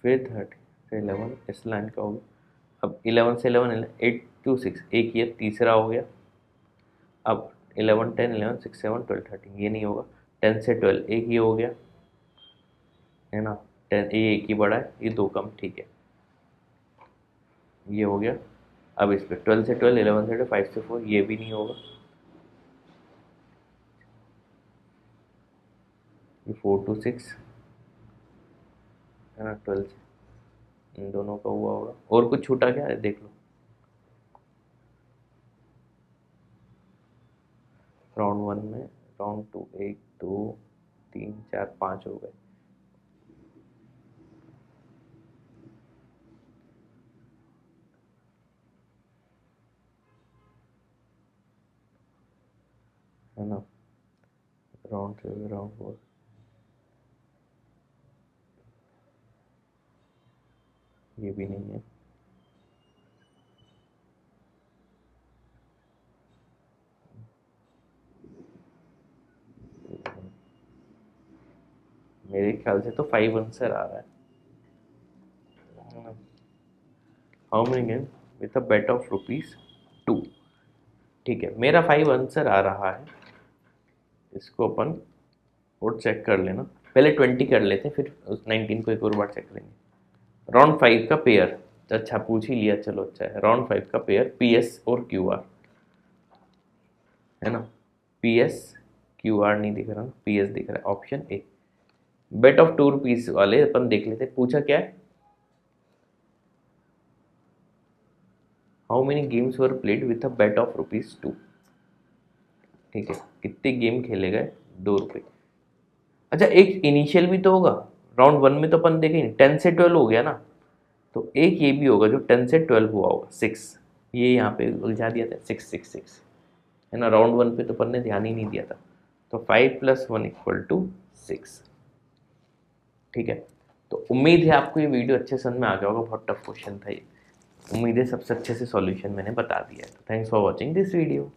फिर 30 से 11 इस लाइन का हो गया, अब 11 से 11 8 to 6 एक ये तीसरा हो गया, अब 11 10 11 6 7 12 13 ये नहीं होगा, 10 से 12 एक ये हो गया है ना, 10 ये एक ही बड़ा है, ये 2 कम, ठीक है ये हो गया। अब इस पर 12 से 12 11 से 12 5 से 4 ये भी नहीं होगा, ये 4 to 6 है ना, 12 से इन दोनों का हुआ होगा। और कुछ छूटा क्या है देख लो, राउंड 1 में राउंड 2 1 2 3 4 5 हो गए, है ना, राउंड 3 राउंड 4 ये भी नहीं है, मेरे ख्याल से तो 5 आंसर आ रहा है। How many game with a bet of ₹2, ठीक है मेरा 5 आंसर आ रहा है। इसको अपन और चेक कर लेना, पहले 20 कर लेते हैं, फिर उस 19 को एक और बार चेक करेंगे। राउंड 5 का पेयर, अच्छा पूछ ही लिया, चलो अच्छा है। राउंड 5 का पेयर PS और QR है ना, PS QR नहीं दिख रहा, PS दिख रहा है, option A. Bet of 2 rupees वाले अपन देख लेते, पूछा क्या है, how many games were played with a bet of ₹2, ठीक है कितने गेम खेले गए 2 रुपये। अच्छा एक इनिशियल भी तो होगा, राउंड 1 में तो अपन देखेंगे 10 से 12 हो गया ना, तो एक ये भी होगा जो 10 से 12 हुआ होगा 6, ये यहाँ पे उलझा दिया था 6 6 6 है ना, राउंड 1 पे तो अपन ने ध्यान ही नहीं दिया था। तो 5 + 1 = 6, ठीक है। तो उम्मीद है आपको ये वीडियो अच्छे समझ में आ गया होगा, बहुत टफ क्वेश्चन था ये, उम्मीद है सबसे अच्छे से सॉल्यूशन मैंने बता दिया है। तो thanks for watching this video.